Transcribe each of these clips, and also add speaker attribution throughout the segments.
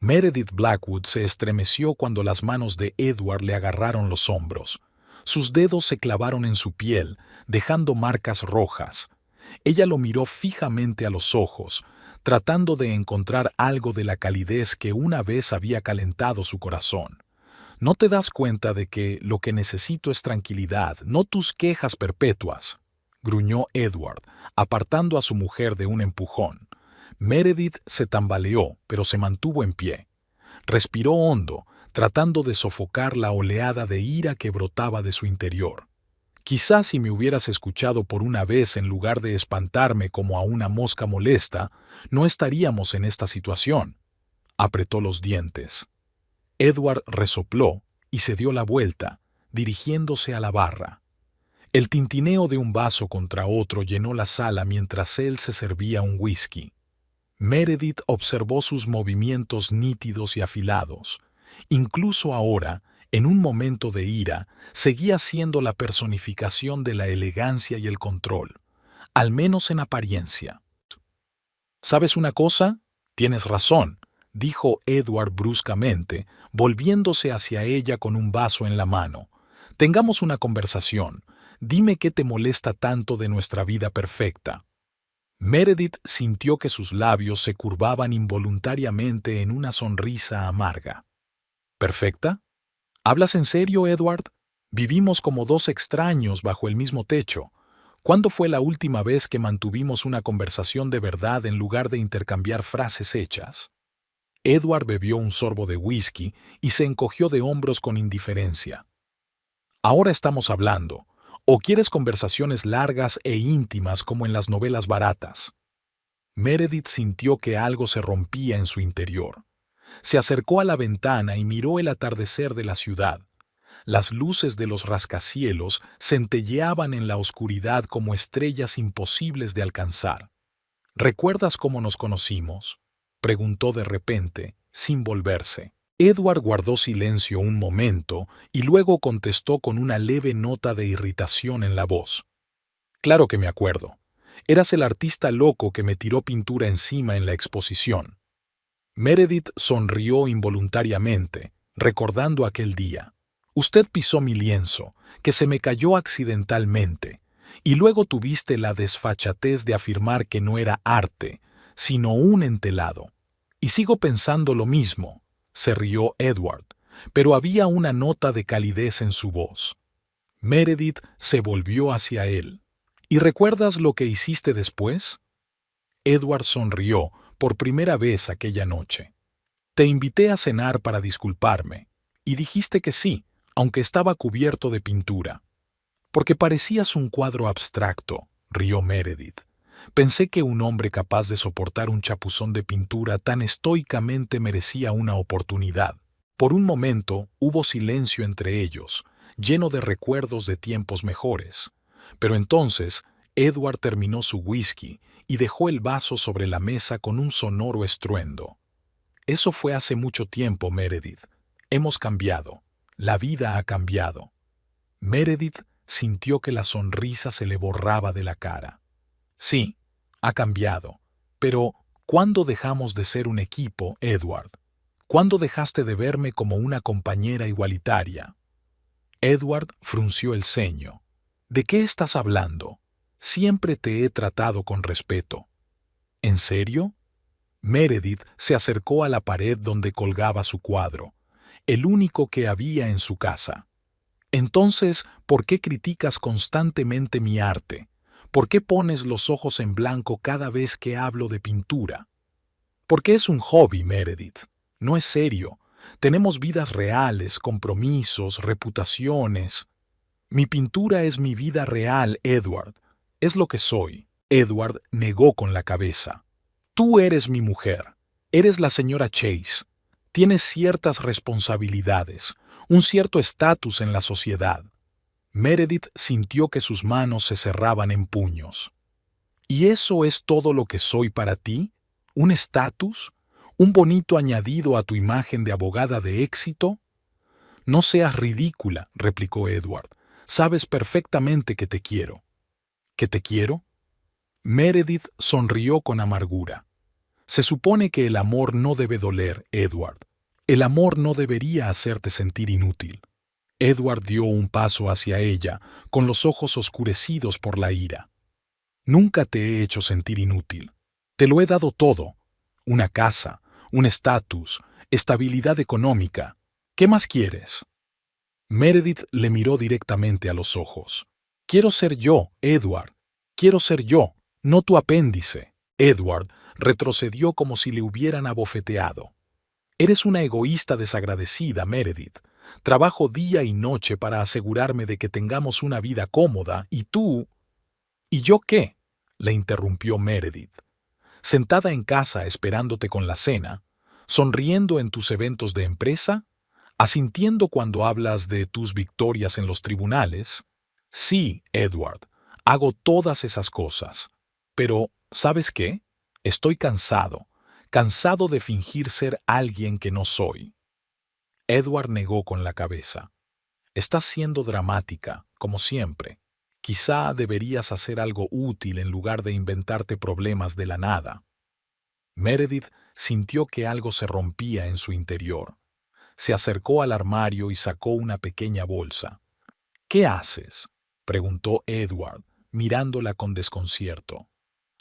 Speaker 1: Meredith Blackwood se estremeció cuando las manos de Edward le agarraron los hombros. Sus dedos se clavaron en su piel, dejando marcas rojas. Ella lo miró fijamente a los ojos, tratando de encontrar algo de la calidez que una vez había calentado su corazón. ¿No te das cuenta de que lo que necesito es tranquilidad, no tus quejas perpetuas?, gruñó Edward, apartando a su mujer de un empujón. Meredith se tambaleó, pero se mantuvo en pie. Respiró hondo, tratando de sofocar la oleada de ira que brotaba de su interior. Quizás si me hubieras escuchado por una vez en lugar de espantarme como a una mosca molesta, no estaríamos en esta situación. Apretó los dientes. Edward resopló y se dio la vuelta, dirigiéndose a la barra. El tintineo de un vaso contra otro llenó la sala mientras él se servía un whisky. Meredith observó sus movimientos nítidos y afilados. Incluso ahora, en un momento de ira, seguía siendo la personificación de la elegancia y el control, al menos en apariencia. ¿Sabes una cosa? Tienes razón, dijo Edward bruscamente, volviéndose hacia ella con un vaso en la mano. Tengamos una conversación. Dime qué te molesta tanto de nuestra vida perfecta. Meredith sintió que sus labios se curvaban involuntariamente en una sonrisa amarga. ¿Perfecta? ¿Hablas en serio, Edward? Vivimos como dos extraños bajo el mismo techo. ¿Cuándo fue la última vez que mantuvimos una conversación de verdad en lugar de intercambiar frases hechas? Edward bebió un sorbo de whisky y se encogió de hombros con indiferencia. Ahora estamos hablando. ¿O quieres conversaciones largas e íntimas como en las novelas baratas? Meredith sintió que algo se rompía en su interior. Se acercó a la ventana y miró el atardecer de la ciudad. Las luces de los rascacielos centelleaban en la oscuridad como estrellas imposibles de alcanzar. ¿Recuerdas cómo nos conocimos?, preguntó de repente, sin volverse. Edward guardó silencio un momento y luego contestó con una leve nota de irritación en la voz. Claro que me acuerdo. Eras el artista loco que me tiró pintura encima en la exposición. Meredith sonrió involuntariamente, recordando aquel día. Usted pisó mi lienzo, que se me cayó accidentalmente, y luego tuviste la desfachatez de afirmar que no era arte, sino un entelado. Y sigo pensando lo mismo. Se rió Edward, pero había una nota de calidez en su voz. Meredith se volvió hacia él. ¿Y recuerdas lo que hiciste después? Edward sonrió por primera vez aquella noche. Te invité a cenar para disculparme, y dijiste que sí, aunque estaba cubierto de pintura. Porque parecías un cuadro abstracto, rió Meredith. Pensé que un hombre capaz de soportar un chapuzón de pintura tan estoicamente merecía una oportunidad. Por un momento hubo silencio entre ellos, lleno de recuerdos de tiempos mejores. Pero entonces Edward terminó su whisky y dejó el vaso sobre la mesa con un sonoro estruendo. Eso fue hace mucho tiempo, Meredith. Hemos cambiado. La vida ha cambiado. Meredith sintió que la sonrisa se le borraba de la cara. Sí, ha cambiado. Pero, ¿cuándo dejamos de ser un equipo, Edward? ¿Cuándo dejaste de verme como una compañera igualitaria? Edward frunció el ceño. ¿De qué estás hablando? Siempre te he tratado con respeto. ¿En serio? Meredith se acercó a la pared donde colgaba su cuadro, el único que había en su casa. Entonces, ¿por qué criticas constantemente mi arte? ¿Por qué pones los ojos en blanco cada vez que hablo de pintura? Porque es un hobby, Meredith. No es serio. Tenemos vidas reales, compromisos, reputaciones. Mi pintura es mi vida real, Edward. Es lo que soy. Edward negó con la cabeza. Tú eres mi mujer. Eres la señora Chase. Tienes ciertas responsabilidades, un cierto estatus en la sociedad. Meredith sintió que sus manos se cerraban en puños. ¿Y eso es todo lo que soy para ti? ¿Un estatus? ¿Un bonito añadido a tu imagen de abogada de éxito? No seas ridícula, replicó Edward. Sabes perfectamente que te quiero. ¿Que te quiero? Meredith sonrió con amargura. Se supone que el amor no debe doler, Edward. El amor no debería hacerte sentir inútil. Edward dio un paso hacia ella, con los ojos oscurecidos por la ira. Nunca te he hecho sentir inútil. Te lo he dado todo. Una casa, un estatus, estabilidad económica. ¿Qué más quieres? Meredith le miró directamente a los ojos. Quiero ser yo, Edward. Quiero ser yo, no tu apéndice. Edward retrocedió como si le hubieran abofeteado. Eres una egoísta desagradecida, Meredith. Trabajo día y noche para asegurarme de que tengamos una vida cómoda y tú... ¿Y yo qué? Le interrumpió Meredith. Sentada en casa esperándote con la cena, sonriendo en tus eventos de empresa, asintiendo cuando hablas de tus victorias en los tribunales. Sí, Edward, hago todas esas cosas. Pero, ¿sabes qué? Estoy cansado de fingir ser alguien que no soy. Edward negó con la cabeza. Estás siendo dramática, como siempre. Quizá deberías hacer algo útil en lugar de inventarte problemas de la nada. Meredith sintió que algo se rompía en su interior. Se acercó al armario y sacó una pequeña bolsa. ¿Qué haces?, preguntó Edward, mirándola con desconcierto.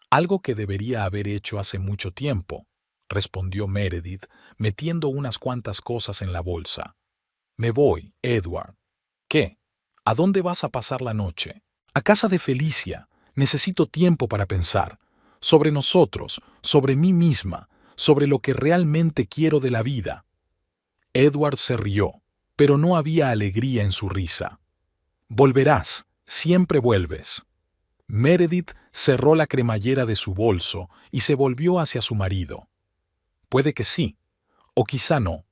Speaker 1: Algo que debería haber hecho hace mucho tiempo, respondió Meredith, metiendo unas cuantas cosas en la bolsa. Me voy, Edward. ¿Qué? ¿A dónde vas a pasar la noche? A casa de Felicia. Necesito tiempo para pensar. Sobre nosotros, sobre mí misma, sobre lo que realmente quiero de la vida. Edward se rió, pero no había alegría en su risa. Volverás, siempre vuelves. Meredith cerró la cremallera de su bolso y se volvió hacia su marido. Puede que sí, o quizá no,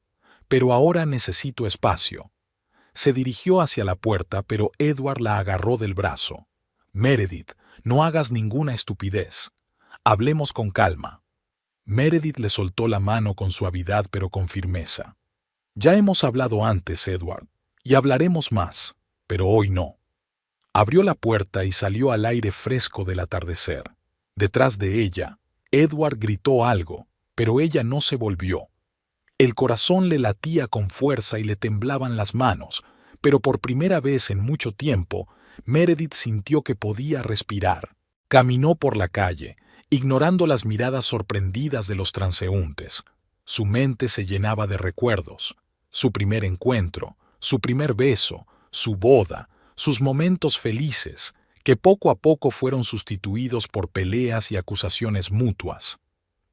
Speaker 1: pero ahora necesito espacio. Se dirigió hacia la puerta, pero Edward la agarró del brazo. Meredith, no hagas ninguna estupidez. Hablemos con calma. Meredith le soltó la mano con suavidad pero con firmeza. Ya hemos hablado antes, Edward, y hablaremos más, pero hoy no. Abrió la puerta y salió al aire fresco del atardecer. Detrás de ella, Edward gritó algo, pero ella no se volvió. El corazón le latía con fuerza y le temblaban las manos, pero por primera vez en mucho tiempo, Meredith sintió que podía respirar. Caminó por la calle, ignorando las miradas sorprendidas de los transeúntes. Su mente se llenaba de recuerdos. Su primer encuentro, su primer beso, su boda, sus momentos felices, que poco a poco fueron sustituidos por peleas y acusaciones mutuas.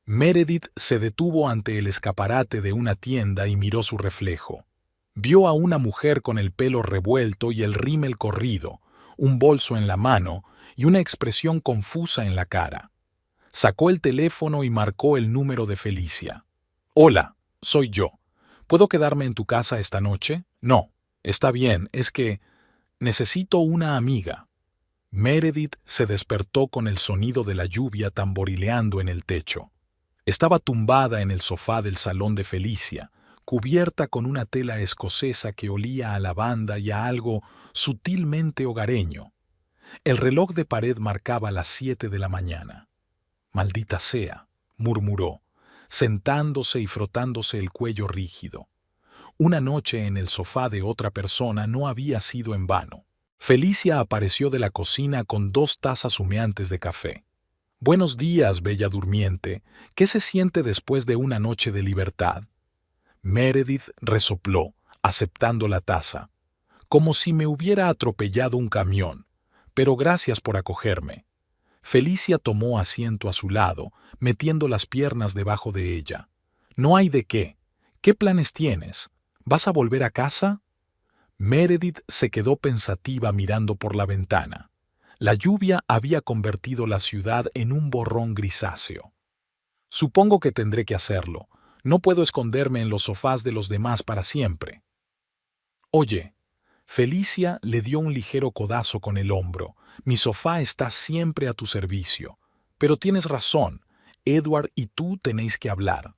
Speaker 1: Meredith se detuvo ante el escaparate de una tienda y miró su reflejo. Vio a una mujer con el pelo revuelto y el rímel corrido, un bolso en la mano y una expresión confusa en la cara. Sacó el teléfono y marcó el número de Felicia. Hola, soy yo. ¿Puedo quedarme en tu casa esta noche? No, está bien, es que necesito una amiga. Meredith se despertó con el sonido de la lluvia tamborileando en el techo. Estaba tumbada en el sofá del salón de Felicia, cubierta con una tela escocesa que olía a lavanda y a algo sutilmente hogareño. El reloj de pared marcaba las 7 de la mañana. «Maldita sea», murmuró, sentándose y frotándose el cuello rígido. Una noche en el sofá de otra persona no había sido en vano. Felicia apareció de la cocina con 2 tazas humeantes de café. «Buenos días, bella durmiente. ¿Qué se siente después de una noche de libertad?» Meredith resopló, aceptando la taza. «Como si me hubiera atropellado un camión. Pero gracias por acogerme». Felicia tomó asiento a su lado, metiendo las piernas debajo de ella. «No hay de qué. ¿Qué planes tienes? ¿Vas a volver a casa?» Meredith se quedó pensativa mirando por la ventana. La lluvia había convertido la ciudad en un borrón grisáceo. «Supongo que tendré que hacerlo. No puedo esconderme en los sofás de los demás para siempre». «Oye». Felicia le dio un ligero codazo con el hombro. «Mi sofá está siempre a tu servicio. Pero tienes razón. Edward y tú tenéis que hablar».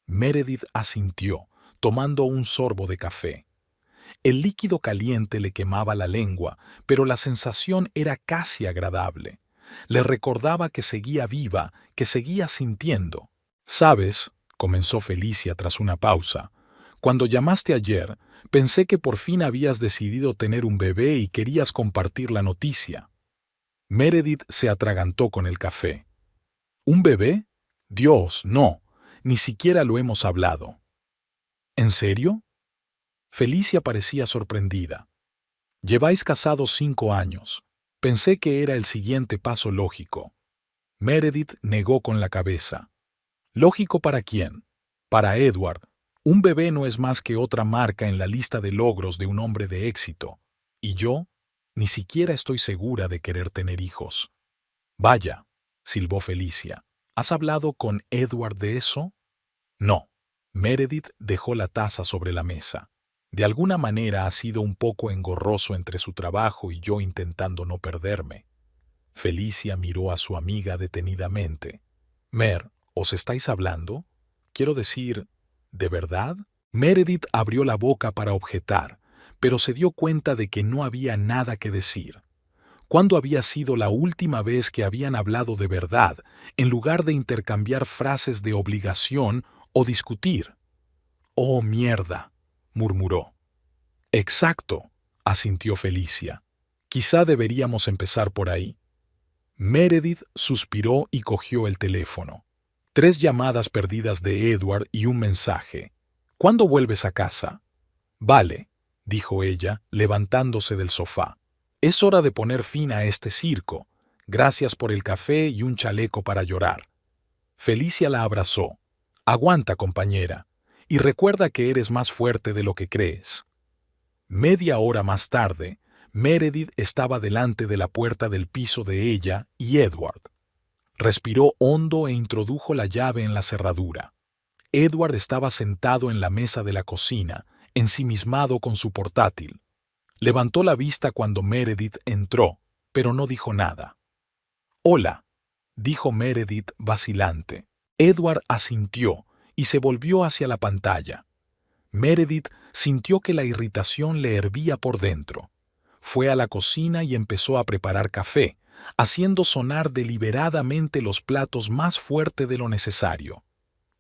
Speaker 1: Meredith asintió, tomando un sorbo de café. El líquido caliente le quemaba la lengua, pero la sensación era casi agradable. Le recordaba que seguía viva, que seguía sintiendo. Sabes, comenzó Felicia tras una pausa, cuando llamaste ayer, pensé que por fin habías decidido tener un bebé y querías compartir la noticia. Meredith se atragantó con el café. ¿Un bebé? Dios, no. Ni siquiera lo hemos hablado. ¿En serio? Felicia parecía sorprendida. Lleváis casados 5 años. Pensé que era el siguiente paso lógico. Meredith negó con la cabeza. ¿Lógico para quién? Para Edward. Un bebé no es más que otra marca en la lista de logros de un hombre de éxito. Y yo, ni siquiera estoy segura de querer tener hijos. Vaya, silbó Felicia. ¿Has hablado con Edward de eso? No. Meredith dejó la taza sobre la mesa. De alguna manera ha sido un poco engorroso entre su trabajo y yo intentando no perderme. Felicia miró a su amiga detenidamente. Mer, ¿os estáis hablando? Quiero decir, ¿de verdad? Meredith abrió la boca para objetar, pero se dio cuenta de que no había nada que decir. ¿Cuándo había sido la última vez que habían hablado de verdad, en lugar de intercambiar frases de obligación o discutir? «Oh, mierda», murmuró. «Exacto», asintió Felicia. «Quizá deberíamos empezar por ahí». Meredith suspiró y cogió el teléfono. 3 llamadas perdidas de Edward y un mensaje. «¿Cuándo vuelves a casa?» «Vale», dijo ella, levantándose del sofá. «Es hora de poner fin a este circo. Gracias por el café y un chaleco para llorar». Felicia la abrazó. «Aguanta, compañera, y recuerda que eres más fuerte de lo que crees». Media hora más tarde, Meredith estaba delante de la puerta del piso de ella y Edward. Respiró hondo e introdujo la llave en la cerradura. Edward estaba sentado en la mesa de la cocina, ensimismado con su portátil. Levantó la vista cuando Meredith entró, pero no dijo nada. «Hola», dijo Meredith vacilante. Edward asintió y se volvió hacia la pantalla. Meredith sintió que la irritación le hervía por dentro. Fue a la cocina y empezó a preparar café, haciendo sonar deliberadamente los platos más fuerte de lo necesario.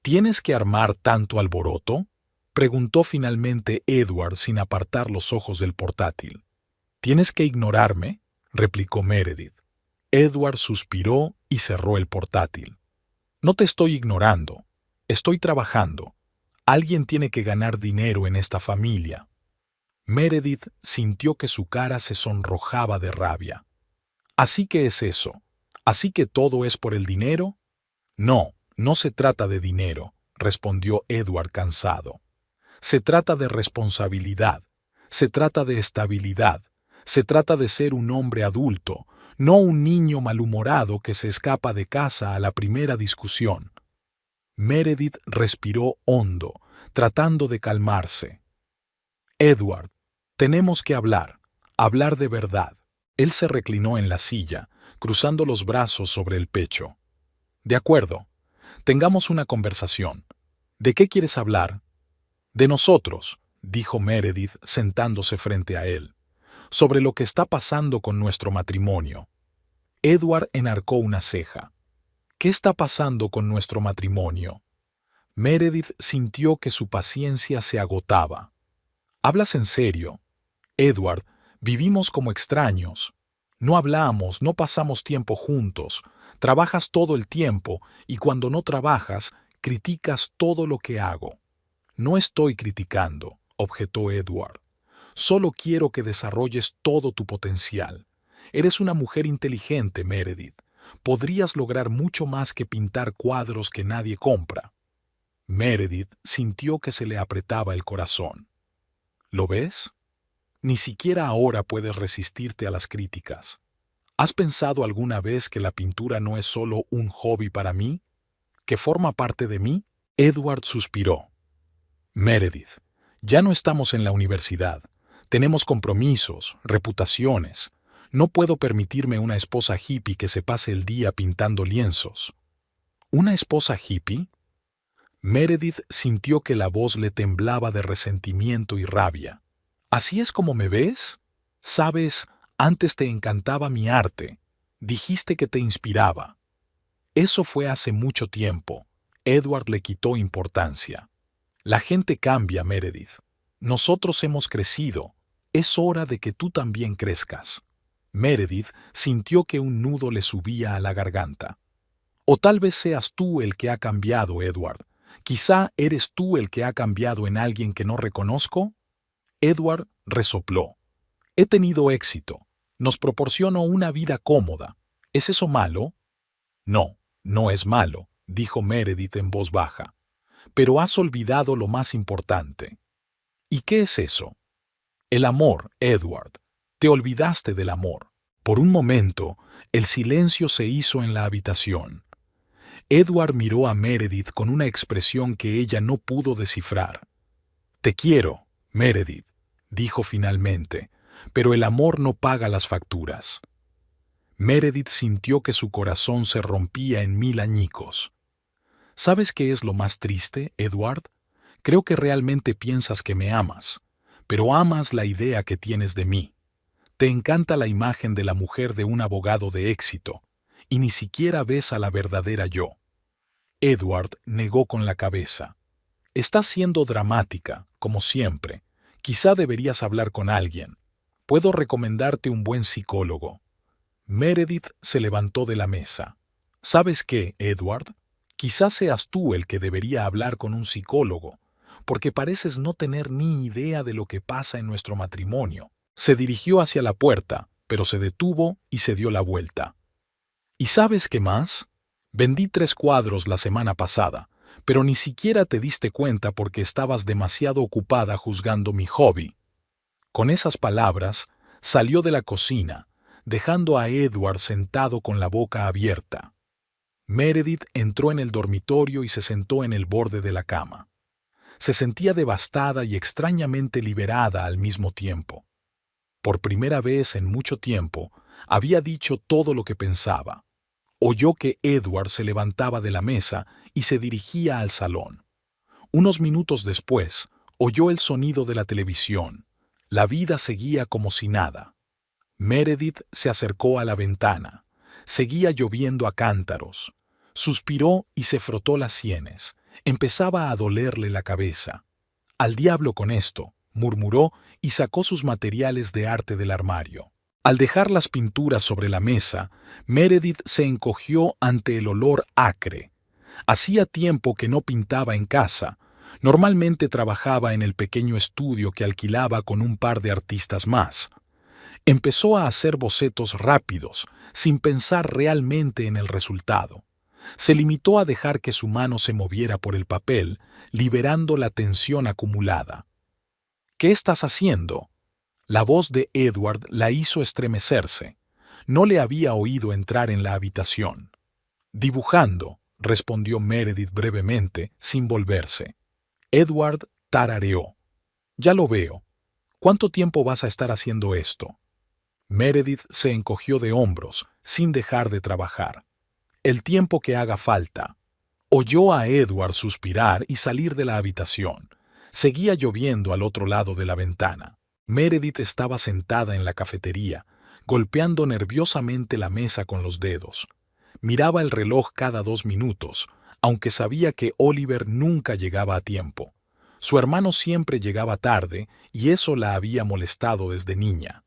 Speaker 1: «¿Tienes que armar tanto alboroto?», preguntó finalmente Edward sin apartar los ojos del portátil. «¿Tienes que ignorarme?», replicó Meredith. Edward suspiró y cerró el portátil. «No te estoy ignorando. Estoy trabajando. Alguien tiene que ganar dinero en esta familia». Meredith sintió que su cara se sonrojaba de rabia. «¿Así que es eso? ¿Así que todo es por el dinero?» «No, no se trata de dinero», respondió Edward cansado. «Se trata de responsabilidad, se trata de estabilidad, se trata de ser un hombre adulto, no un niño malhumorado que se escapa de casa a la primera discusión». Meredith respiró hondo, tratando de calmarse. «Edward, tenemos que hablar de verdad». Él se reclinó en la silla, cruzando los brazos sobre el pecho. «De acuerdo, tengamos una conversación. ¿De qué quieres hablar?» «De nosotros», dijo Meredith sentándose frente a él. «Sobre lo que está pasando con nuestro matrimonio». Edward enarcó una ceja. «¿Qué está pasando con nuestro matrimonio?» Meredith sintió que su paciencia se agotaba. «¿Hablas en serio? Edward, vivimos como extraños. No hablamos, no pasamos tiempo juntos. Trabajas todo el tiempo y cuando no trabajas, criticas todo lo que hago». «No estoy criticando», objetó Edward. «Solo quiero que desarrolles todo tu potencial. Eres una mujer inteligente, Meredith. Podrías lograr mucho más que pintar cuadros que nadie compra». Meredith sintió que se le apretaba el corazón. «¿Lo ves? Ni siquiera ahora puedes resistirte a las críticas. ¿Has pensado alguna vez que la pintura no es solo un hobby para mí? ¿Que forma parte de mí?» Edward suspiró. «Meredith, ya no estamos en la universidad. Tenemos compromisos, reputaciones. No puedo permitirme una esposa hippie que se pase el día pintando lienzos». «¿Una esposa hippie?» Meredith sintió que la voz le temblaba de resentimiento y rabia. «¿Así es como me ves? Sabes, antes te encantaba mi arte. Dijiste que te inspiraba». «Eso fue hace mucho tiempo». Edward le quitó importancia. La gente cambia, Meredith. Nosotros hemos crecido. Es hora de que tú también crezcas. Meredith sintió que un nudo le subía a la garganta. O tal vez seas tú el que ha cambiado, Edward. Quizá eres tú el que ha cambiado en alguien que no reconozco. Edward resopló. He tenido éxito. Nos proporciono una vida cómoda. ¿Es eso malo? No, no es malo, dijo Meredith en voz baja. Pero has olvidado lo más importante. ¿Y qué es eso? El amor, Edward. Te olvidaste del amor. Por un momento, el silencio se hizo en la habitación. Edward miró a Meredith con una expresión que ella no pudo descifrar. Te quiero, Meredith, dijo finalmente, pero el amor no paga las facturas. Meredith sintió que su corazón se rompía en 1000 añicos. ¿Sabes qué es lo más triste, Edward? Creo que realmente piensas que me amas, pero amas la idea que tienes de mí. Te encanta la imagen de la mujer de un abogado de éxito, y ni siquiera ves a la verdadera yo. Edward negó con la cabeza. Estás siendo dramática, como siempre. Quizá deberías hablar con alguien. Puedo recomendarte un buen psicólogo. Meredith se levantó de la mesa. ¿Sabes qué, Edward? Quizás seas tú el que debería hablar con un psicólogo, porque pareces no tener ni idea de lo que pasa en nuestro matrimonio. Se dirigió hacia la puerta, pero se detuvo y se dio la vuelta. ¿Y sabes qué más? Vendí 3 cuadros la semana pasada, pero ni siquiera te diste cuenta porque estabas demasiado ocupada juzgando mi hobby. Con esas palabras, salió de la cocina, dejando a Edward sentado con la boca abierta. Meredith entró en el dormitorio y se sentó en el borde de la cama. Se sentía devastada y extrañamente liberada al mismo tiempo. Por primera vez en mucho tiempo, había dicho todo lo que pensaba. Oyó que Edward se levantaba de la mesa y se dirigía al salón. Unos minutos después, oyó el sonido de la televisión. La vida seguía como si nada. Meredith se acercó a la ventana. Seguía lloviendo a cántaros. Suspiró y se frotó las sienes. Empezaba a dolerle la cabeza. «Al diablo con esto», murmuró y sacó sus materiales de arte del armario. Al dejar las pinturas sobre la mesa, Meredith se encogió ante el olor acre. Hacía tiempo que no pintaba en casa. Normalmente trabajaba en el pequeño estudio que alquilaba con un par de artistas más. Empezó a hacer bocetos rápidos, sin pensar realmente en el resultado. Se limitó a dejar que su mano se moviera por el papel, liberando la tensión acumulada. «¿Qué estás haciendo?». La voz de Edward la hizo estremecerse. No le había oído entrar en la habitación. «Dibujando», respondió Meredith brevemente, sin volverse. Edward tarareó. «Ya lo veo. ¿Cuánto tiempo vas a estar haciendo esto?». Meredith se encogió de hombros, sin dejar de trabajar. «El tiempo que haga falta». Oyó a Edward suspirar y salir de la habitación. Seguía lloviendo al otro lado de la ventana. Meredith estaba sentada en la cafetería, golpeando nerviosamente la mesa con los dedos. Miraba el reloj cada 2 minutos, aunque sabía que Oliver nunca llegaba a tiempo. Su hermano siempre llegaba tarde y eso la había molestado desde niña.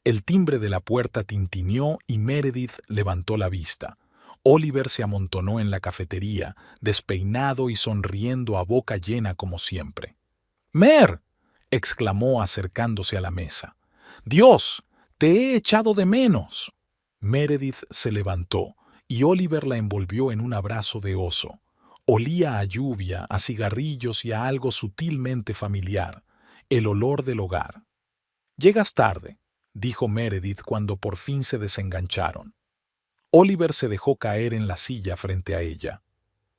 Speaker 1: El timbre de la puerta tintineó y Meredith levantó la vista. Oliver se amontonó en la cafetería, despeinado y sonriendo a boca llena como siempre. «¡Mer!», exclamó acercándose a la mesa. «¡Dios! ¡Te he echado de menos!». Meredith se levantó y Oliver la envolvió en un abrazo de oso. Olía a lluvia, a cigarrillos y a algo sutilmente familiar, el olor del hogar. «Llegas tarde», dijo Meredith cuando por fin se desengancharon. Oliver se dejó caer en la silla frente a ella.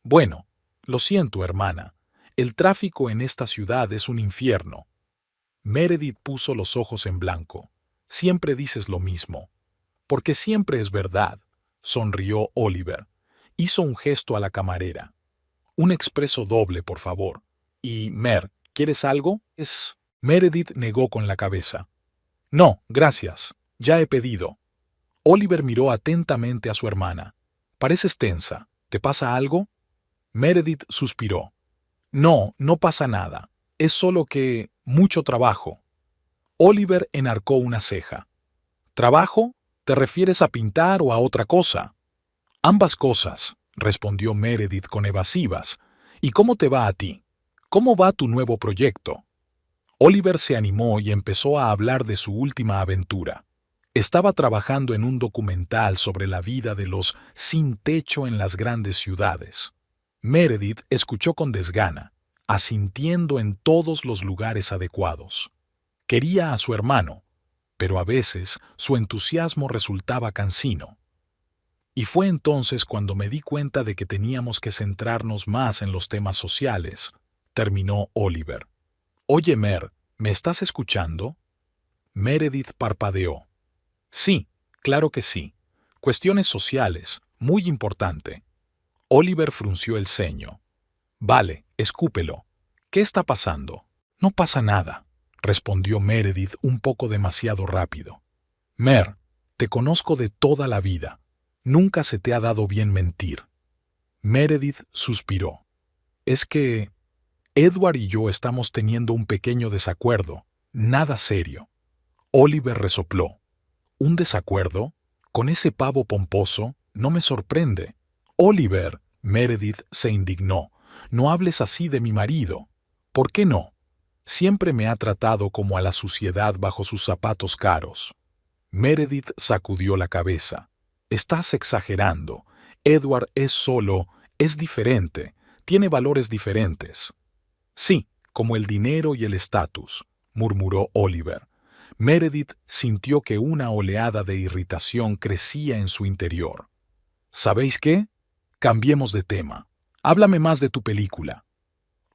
Speaker 1: «Bueno, lo siento, hermana. El tráfico en esta ciudad es un infierno». Meredith puso los ojos en blanco. «Siempre dices lo mismo». «Porque siempre es verdad», sonrió Oliver. Hizo un gesto a la camarera. «Un expreso doble, por favor. Y, Mer, ¿quieres algo?». Meredith negó con la cabeza. «No, gracias. Ya he pedido». Oliver miró atentamente a su hermana. «Pareces tensa. ¿Te pasa algo?». Meredith suspiró. No, no pasa nada. Es solo que mucho trabajo. Oliver enarcó una ceja. ¿Trabajo? ¿Te refieres a pintar o a otra cosa? Ambas cosas, respondió Meredith con evasivas. ¿Y cómo te va a ti? ¿Cómo va tu nuevo proyecto? Oliver se animó y empezó a hablar de su última aventura. Estaba trabajando en un documental sobre la vida de los sin techo en las grandes ciudades. Meredith escuchó con desgana, asintiendo en todos los lugares adecuados. Quería a su hermano, pero a veces su entusiasmo resultaba cansino. Y fue entonces cuando me di cuenta de que teníamos que centrarnos más en los temas sociales, terminó Oliver. Oye, Mer, ¿me estás escuchando? Meredith parpadeó. Sí, claro que sí. Cuestiones sociales, muy importante. Oliver frunció el ceño. Vale, escúpelo. ¿Qué está pasando? No pasa nada, respondió Meredith un poco demasiado rápido. Mer, te conozco de toda la vida. Nunca se te ha dado bien mentir. Meredith suspiró. Es que Edward y yo estamos teniendo un pequeño desacuerdo, nada serio. Oliver resopló. ¿Un desacuerdo? Con ese pavo pomposo, no me sorprende. Oliver, Meredith se indignó. No hables así de mi marido. ¿Por qué no? Siempre me ha tratado como a la suciedad bajo sus zapatos caros. Meredith sacudió la cabeza. Estás exagerando. Edward es diferente, tiene valores diferentes. Sí, como el dinero y el estatus, murmuró Oliver. Meredith sintió que una oleada de irritación crecía en su interior. ¿Sabéis qué? Cambiemos de tema. Háblame más de tu película.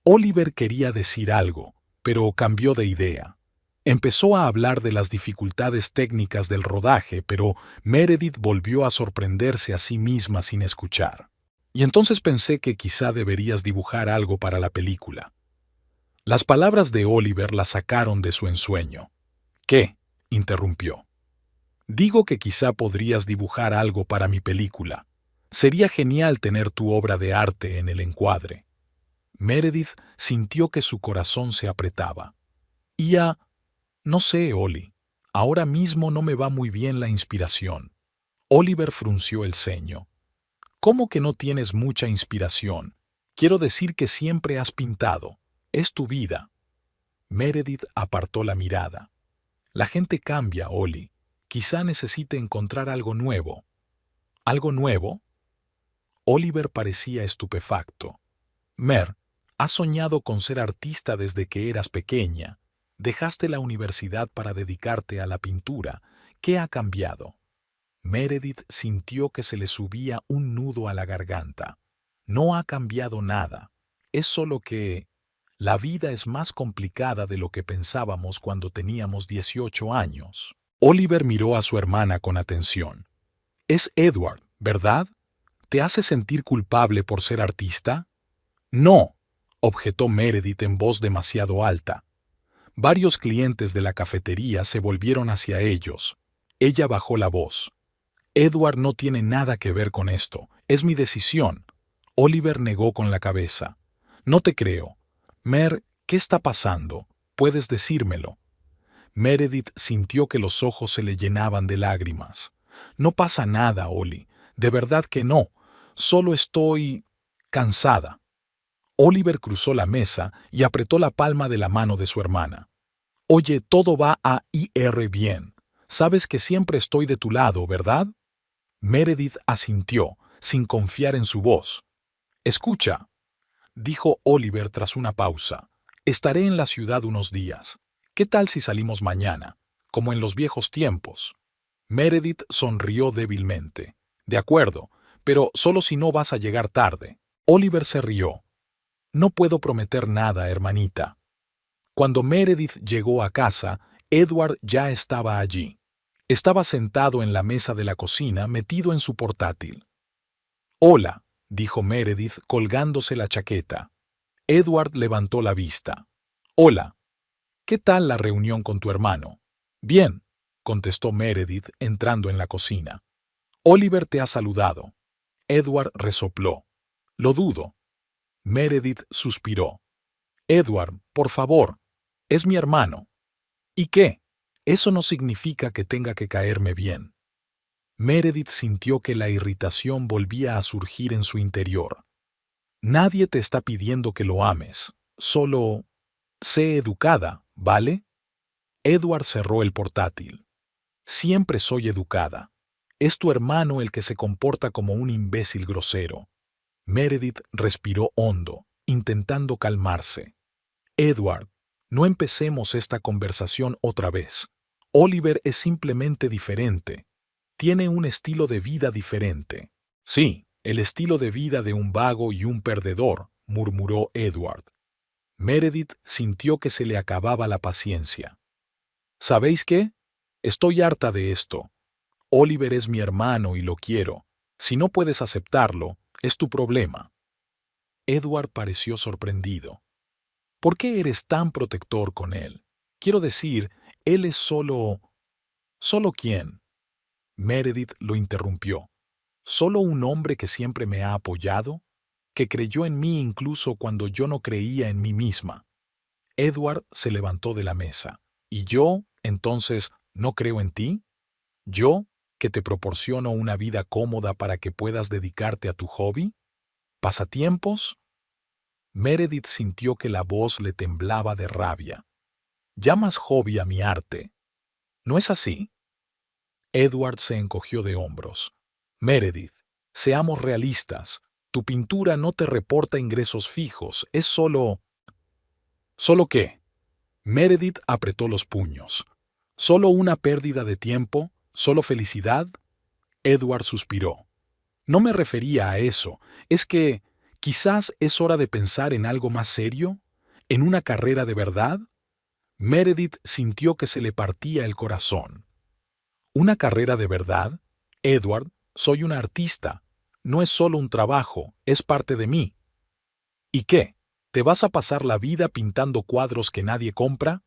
Speaker 1: Oliver quería decir algo, pero cambió de idea. Empezó a hablar de las dificultades técnicas del rodaje, pero Meredith volvió a sorprenderse a sí misma sin escuchar. Y entonces pensé que quizá deberías dibujar algo para la película. Las palabras de Oliver la sacaron de su ensueño. ¿Qué? Interrumpió. Digo que quizá podrías dibujar algo para mi película. Sería genial tener tu obra de arte en el encuadre. Meredith sintió que su corazón se apretaba. No sé, Oli. Ahora mismo no me va muy bien la inspiración. Oliver frunció el ceño. ¿Cómo que no tienes mucha inspiración? Quiero decir que siempre has pintado. Es tu vida. Meredith apartó la mirada. La gente cambia, Oli. Quizá necesite encontrar algo nuevo. ¿Algo nuevo? Oliver parecía estupefacto. Mer, has soñado con ser artista desde que eras pequeña. Dejaste la universidad para dedicarte a la pintura. ¿Qué ha cambiado? Meredith sintió que se le subía un nudo a la garganta. No ha cambiado nada. Es solo que la vida es más complicada de lo que pensábamos cuando teníamos 18 años. Oliver miró a su hermana con atención. Es Edward, ¿verdad? ¿Te hace sentir culpable por ser artista? No, objetó Meredith en voz demasiado alta. Varios clientes de la cafetería se volvieron hacia ellos. Ella bajó la voz. Edward no tiene nada que ver con esto. Es mi decisión. Oliver negó con la cabeza. No te creo. Mer, ¿qué está pasando? Puedes decírmelo. Meredith sintió que los ojos se le llenaban de lágrimas. No pasa nada, Oli. De verdad que no. Solo estoy cansada. Oliver cruzó la mesa y apretó la palma de la mano de su hermana. Oye, todo va a ir bien. Sabes que siempre estoy de tu lado, ¿verdad? Meredith asintió, sin confiar en su voz. Escucha, dijo Oliver tras una pausa. Estaré en la ciudad unos días. ¿Qué tal si salimos mañana, como en los viejos tiempos? Meredith sonrió débilmente. De acuerdo, pero solo si no vas a llegar tarde. Oliver se rió. No puedo prometer nada, hermanita. Cuando Meredith llegó a casa, Edward ya estaba allí. Estaba sentado en la mesa de la cocina, metido en su portátil. Hola, dijo Meredith colgándose la chaqueta. Edward levantó la vista. Hola. ¿Qué tal la reunión con tu hermano? Bien, contestó Meredith entrando en la cocina. Oliver te ha saludado. Edward resopló. Lo dudo. Meredith suspiró. Edward, por favor, es mi hermano. ¿Y qué? Eso no significa que tenga que caerme bien. Meredith sintió que la irritación volvía a surgir en su interior. Nadie te está pidiendo que lo ames. Solo sé educada, ¿vale? Edward cerró el portátil. Siempre soy educada. Es tu hermano el que se comporta como un imbécil grosero. Meredith respiró hondo, intentando calmarse. Edward, no empecemos esta conversación otra vez. Oliver es simplemente diferente. Tiene un estilo de vida diferente. Sí, el estilo de vida de un vago y un perdedor, murmuró Edward. Meredith sintió que se le acababa la paciencia. ¿Sabéis qué? Estoy harta de esto. Oliver es mi hermano y lo quiero. Si no puedes aceptarlo, es tu problema. Edward pareció sorprendido. ¿Por qué eres tan protector con él? Quiero decir, él es solo... ¿Solo quién? Meredith lo interrumpió. ¿Solo un hombre que siempre me ha apoyado? ¿Que creyó en mí incluso cuando yo no creía en mí misma? Edward se levantó de la mesa. ¿Y yo, entonces, no creo en ti? ¿Yo, que te proporciono una vida cómoda para que puedas dedicarte a tu hobby? ¿Pasatiempos? Meredith sintió que la voz le temblaba de rabia. Llamas hobby a mi arte. ¿No es así? Edward se encogió de hombros. Meredith, seamos realistas. Tu pintura no te reporta ingresos fijos, es solo... ¿Solo qué? Meredith apretó los puños. ¿Solo una pérdida de tiempo? ¿Solo felicidad? Edward suspiró. No me refería a eso, es que quizás es hora de pensar en algo más serio, en una carrera de verdad. Meredith sintió que se le partía el corazón. ¿Una carrera de verdad? Edward, soy una artista. No es solo un trabajo, es parte de mí. ¿Y qué? ¿Te vas a pasar la vida pintando cuadros que nadie compra?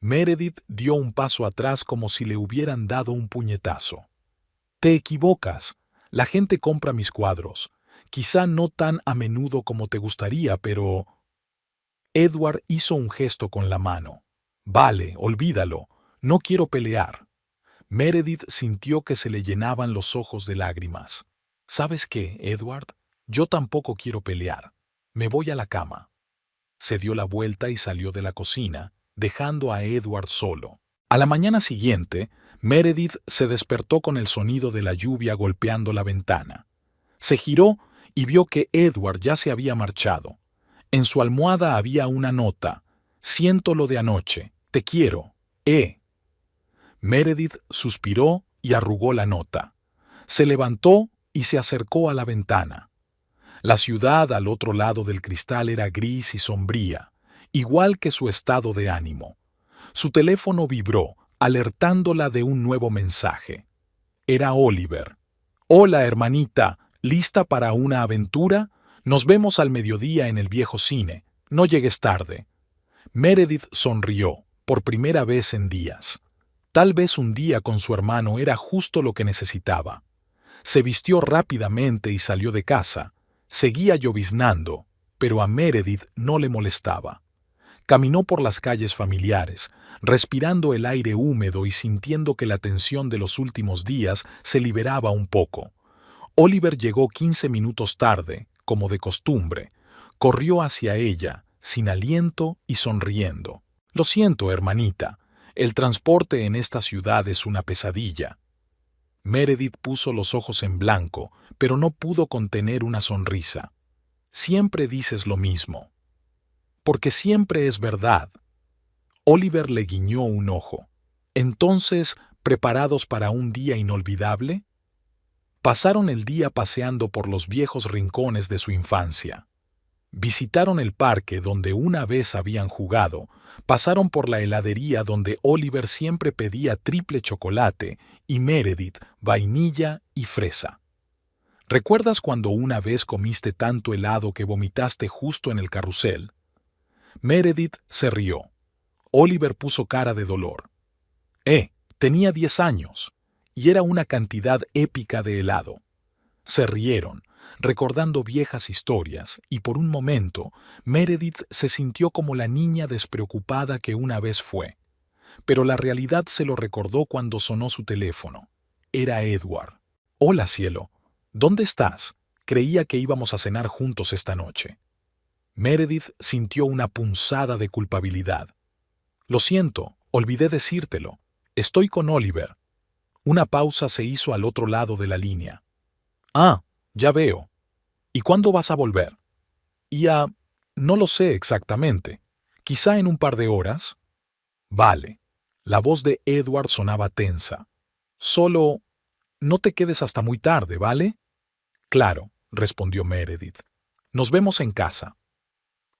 Speaker 1: Meredith dio un paso atrás como si le hubieran dado un puñetazo. Te equivocas. La gente compra mis cuadros. Quizá no tan a menudo como te gustaría, pero... Edward hizo un gesto con la mano. Vale, olvídalo. No quiero pelear. Meredith sintió que se le llenaban los ojos de lágrimas. ¿Sabes qué, Edward? Yo tampoco quiero pelear. Me voy a la cama. Se dio la vuelta y salió de la cocina, dejando a Edward solo. A la mañana siguiente, Meredith se despertó con el sonido de la lluvia golpeando la ventana. Se giró y vio que Edward ya se había marchado. En su almohada había una nota. Siento lo de anoche. Te quiero. Meredith suspiró y arrugó la nota. Se levantó y se acercó a la ventana. La ciudad al otro lado del cristal era gris y sombría, igual que su estado de ánimo. Su teléfono vibró, alertándola de un nuevo mensaje. Era Oliver. «Hola, hermanita, ¿lista para una aventura? Nos vemos al mediodía en el viejo cine. No llegues tarde». Meredith sonrió, por primera vez en días. Tal vez un día con su hermano era justo lo que necesitaba. Se vistió rápidamente y salió de casa. Seguía lloviznando, pero a Meredith no le molestaba. Caminó por las calles familiares, respirando el aire húmedo y sintiendo que la tensión de los últimos días se liberaba un poco. Oliver llegó 15 minutos tarde, como de costumbre. Corrió hacia ella, sin aliento y sonriendo. «Lo siento, hermanita. El transporte en esta ciudad es una pesadilla». Meredith puso los ojos en blanco, pero no pudo contener una sonrisa. «Siempre dices lo mismo». «Porque siempre es verdad». Oliver le guiñó un ojo. «Entonces, ¿preparados para un día inolvidable?» Pasaron el día paseando por los viejos rincones de su infancia. Visitaron el parque donde una vez habían jugado, pasaron por la heladería donde Oliver siempre pedía triple chocolate y Meredith vainilla y fresa. ¿Recuerdas cuando una vez comiste tanto helado que vomitaste justo en el carrusel? Meredith se rió. Oliver puso cara de dolor. Tenía 10 años, y era una cantidad épica de helado. Se rieron, recordando viejas historias, y por un momento Meredith se sintió como la niña despreocupada que una vez fue. Pero la realidad se lo recordó cuando sonó su teléfono. Era Edward. «Hola, cielo. ¿Dónde estás? Creía que íbamos a cenar juntos esta noche». Meredith sintió una punzada de culpabilidad. «Lo siento, olvidé decírtelo. Estoy con Oliver». Una pausa se hizo al otro lado de la línea. «Ah, ya veo. ¿Y cuándo vas a volver?» No lo sé exactamente. Quizá en un par de horas». «Vale». La voz de Edward sonaba tensa. «Solo, no te quedes hasta muy tarde, ¿vale?» «Claro», respondió Meredith. «Nos vemos en casa».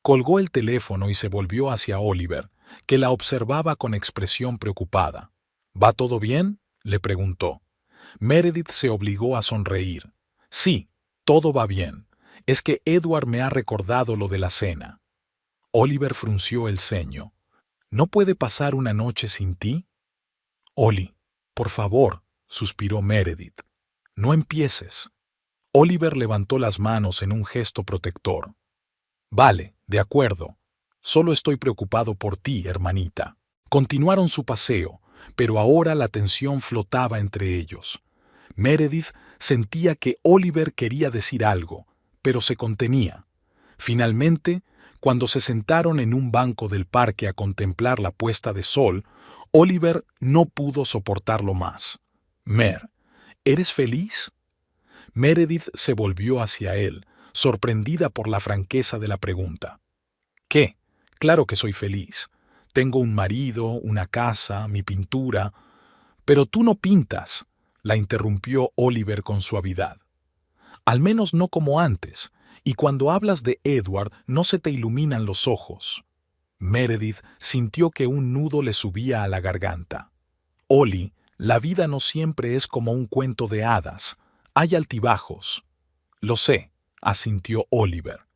Speaker 1: Colgó el teléfono y se volvió hacia Oliver, que la observaba con expresión preocupada. «¿Va todo bien?», le preguntó. Meredith se obligó a sonreír. «Sí, todo va bien. Es que Edward me ha recordado lo de la cena». Oliver frunció el ceño. «¿No puede pasar una noche sin ti?» «Oli, por favor», suspiró Meredith. «No empieces». Oliver levantó las manos en un gesto protector. «Vale, de acuerdo. Solo estoy preocupado por ti, hermanita». Continuaron su paseo, pero ahora la tensión flotaba entre ellos. Meredith sentía que Oliver quería decir algo, pero se contenía. Finalmente, cuando se sentaron en un banco del parque a contemplar la puesta de sol, Oliver no pudo soportarlo más. «Mer, ¿eres feliz?» Meredith se volvió hacia él, sorprendida por la franqueza de la pregunta. «¿Qué? Claro que soy feliz. Tengo un marido, una casa, mi pintura». «Pero tú no pintas», la interrumpió Oliver con suavidad. «Al menos no como antes, y cuando hablas de Edward no se te iluminan los ojos». Meredith sintió que un nudo le subía a la garganta. «Oli, la vida no siempre es como un cuento de hadas. Hay altibajos». «Lo sé», asintió Oliver.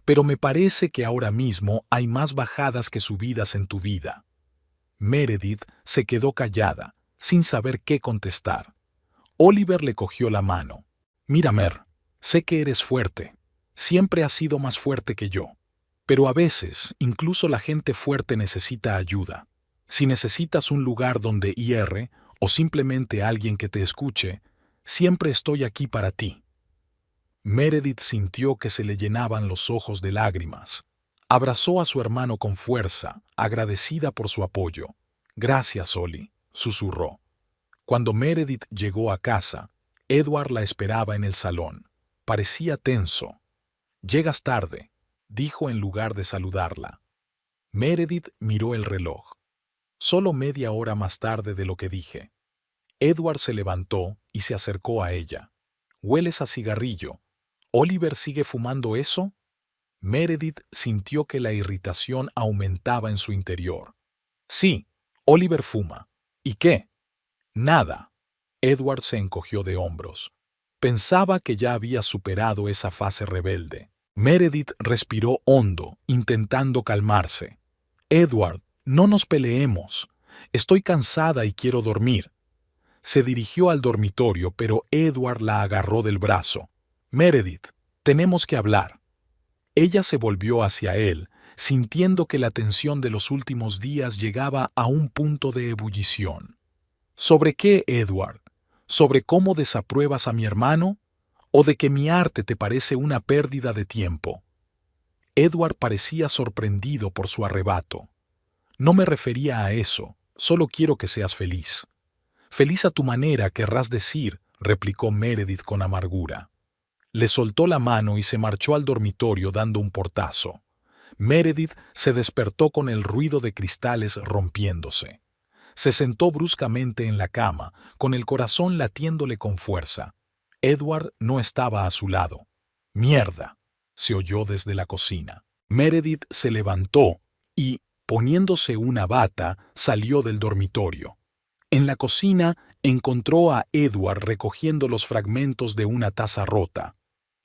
Speaker 1: «Pero me parece que ahora mismo hay más bajadas que subidas en tu vida». Meredith se quedó callada, sin saber qué contestar. Oliver le cogió la mano. «Mira, Mer, sé que eres fuerte. Siempre has sido más fuerte que yo. Pero a veces, incluso la gente fuerte necesita ayuda. Si necesitas un lugar donde ir, o simplemente alguien que te escuche, siempre estoy aquí para ti». Meredith sintió que se le llenaban los ojos de lágrimas. Abrazó a su hermano con fuerza, agradecida por su apoyo. «Gracias, Oli», susurró. Cuando Meredith llegó a casa, Edward la esperaba en el salón. Parecía tenso. «Llegas tarde», dijo en lugar de saludarla. Meredith miró el reloj. «Solo media hora más tarde de lo que dije». Edward se levantó y se acercó a ella. «Hueles a cigarrillo. ¿Oliver sigue fumando eso?» Meredith sintió que la irritación aumentaba en su interior. «Sí, Oliver fuma. ¿Y qué?» «Nada». Edward se encogió de hombros. Pensaba que ya había superado esa fase rebelde. Meredith respiró hondo, intentando calmarse. «Edward, no nos peleemos. Estoy cansada y quiero dormir». Se dirigió al dormitorio, pero Edward la agarró del brazo. «Meredith, tenemos que hablar». Ella se volvió hacia él, sintiendo que la tensión de los últimos días llegaba a un punto de ebullición. «¿Sobre qué, Edward? ¿Sobre cómo desapruebas a mi hermano? ¿O de que mi arte te parece una pérdida de tiempo?» Edward parecía sorprendido por su arrebato. «No me refería a eso, solo quiero que seas feliz». «Feliz a tu manera, querrás decir», replicó Meredith con amargura. Le soltó la mano y se marchó al dormitorio dando un portazo. Meredith se despertó con el ruido de cristales rompiéndose. Se sentó bruscamente en la cama, con el corazón latiéndole con fuerza. Edward no estaba a su lado. «¡Mierda!», se oyó desde la cocina. Meredith se levantó y, poniéndose una bata, salió del dormitorio. En la cocina encontró a Edward recogiendo los fragmentos de una taza rota.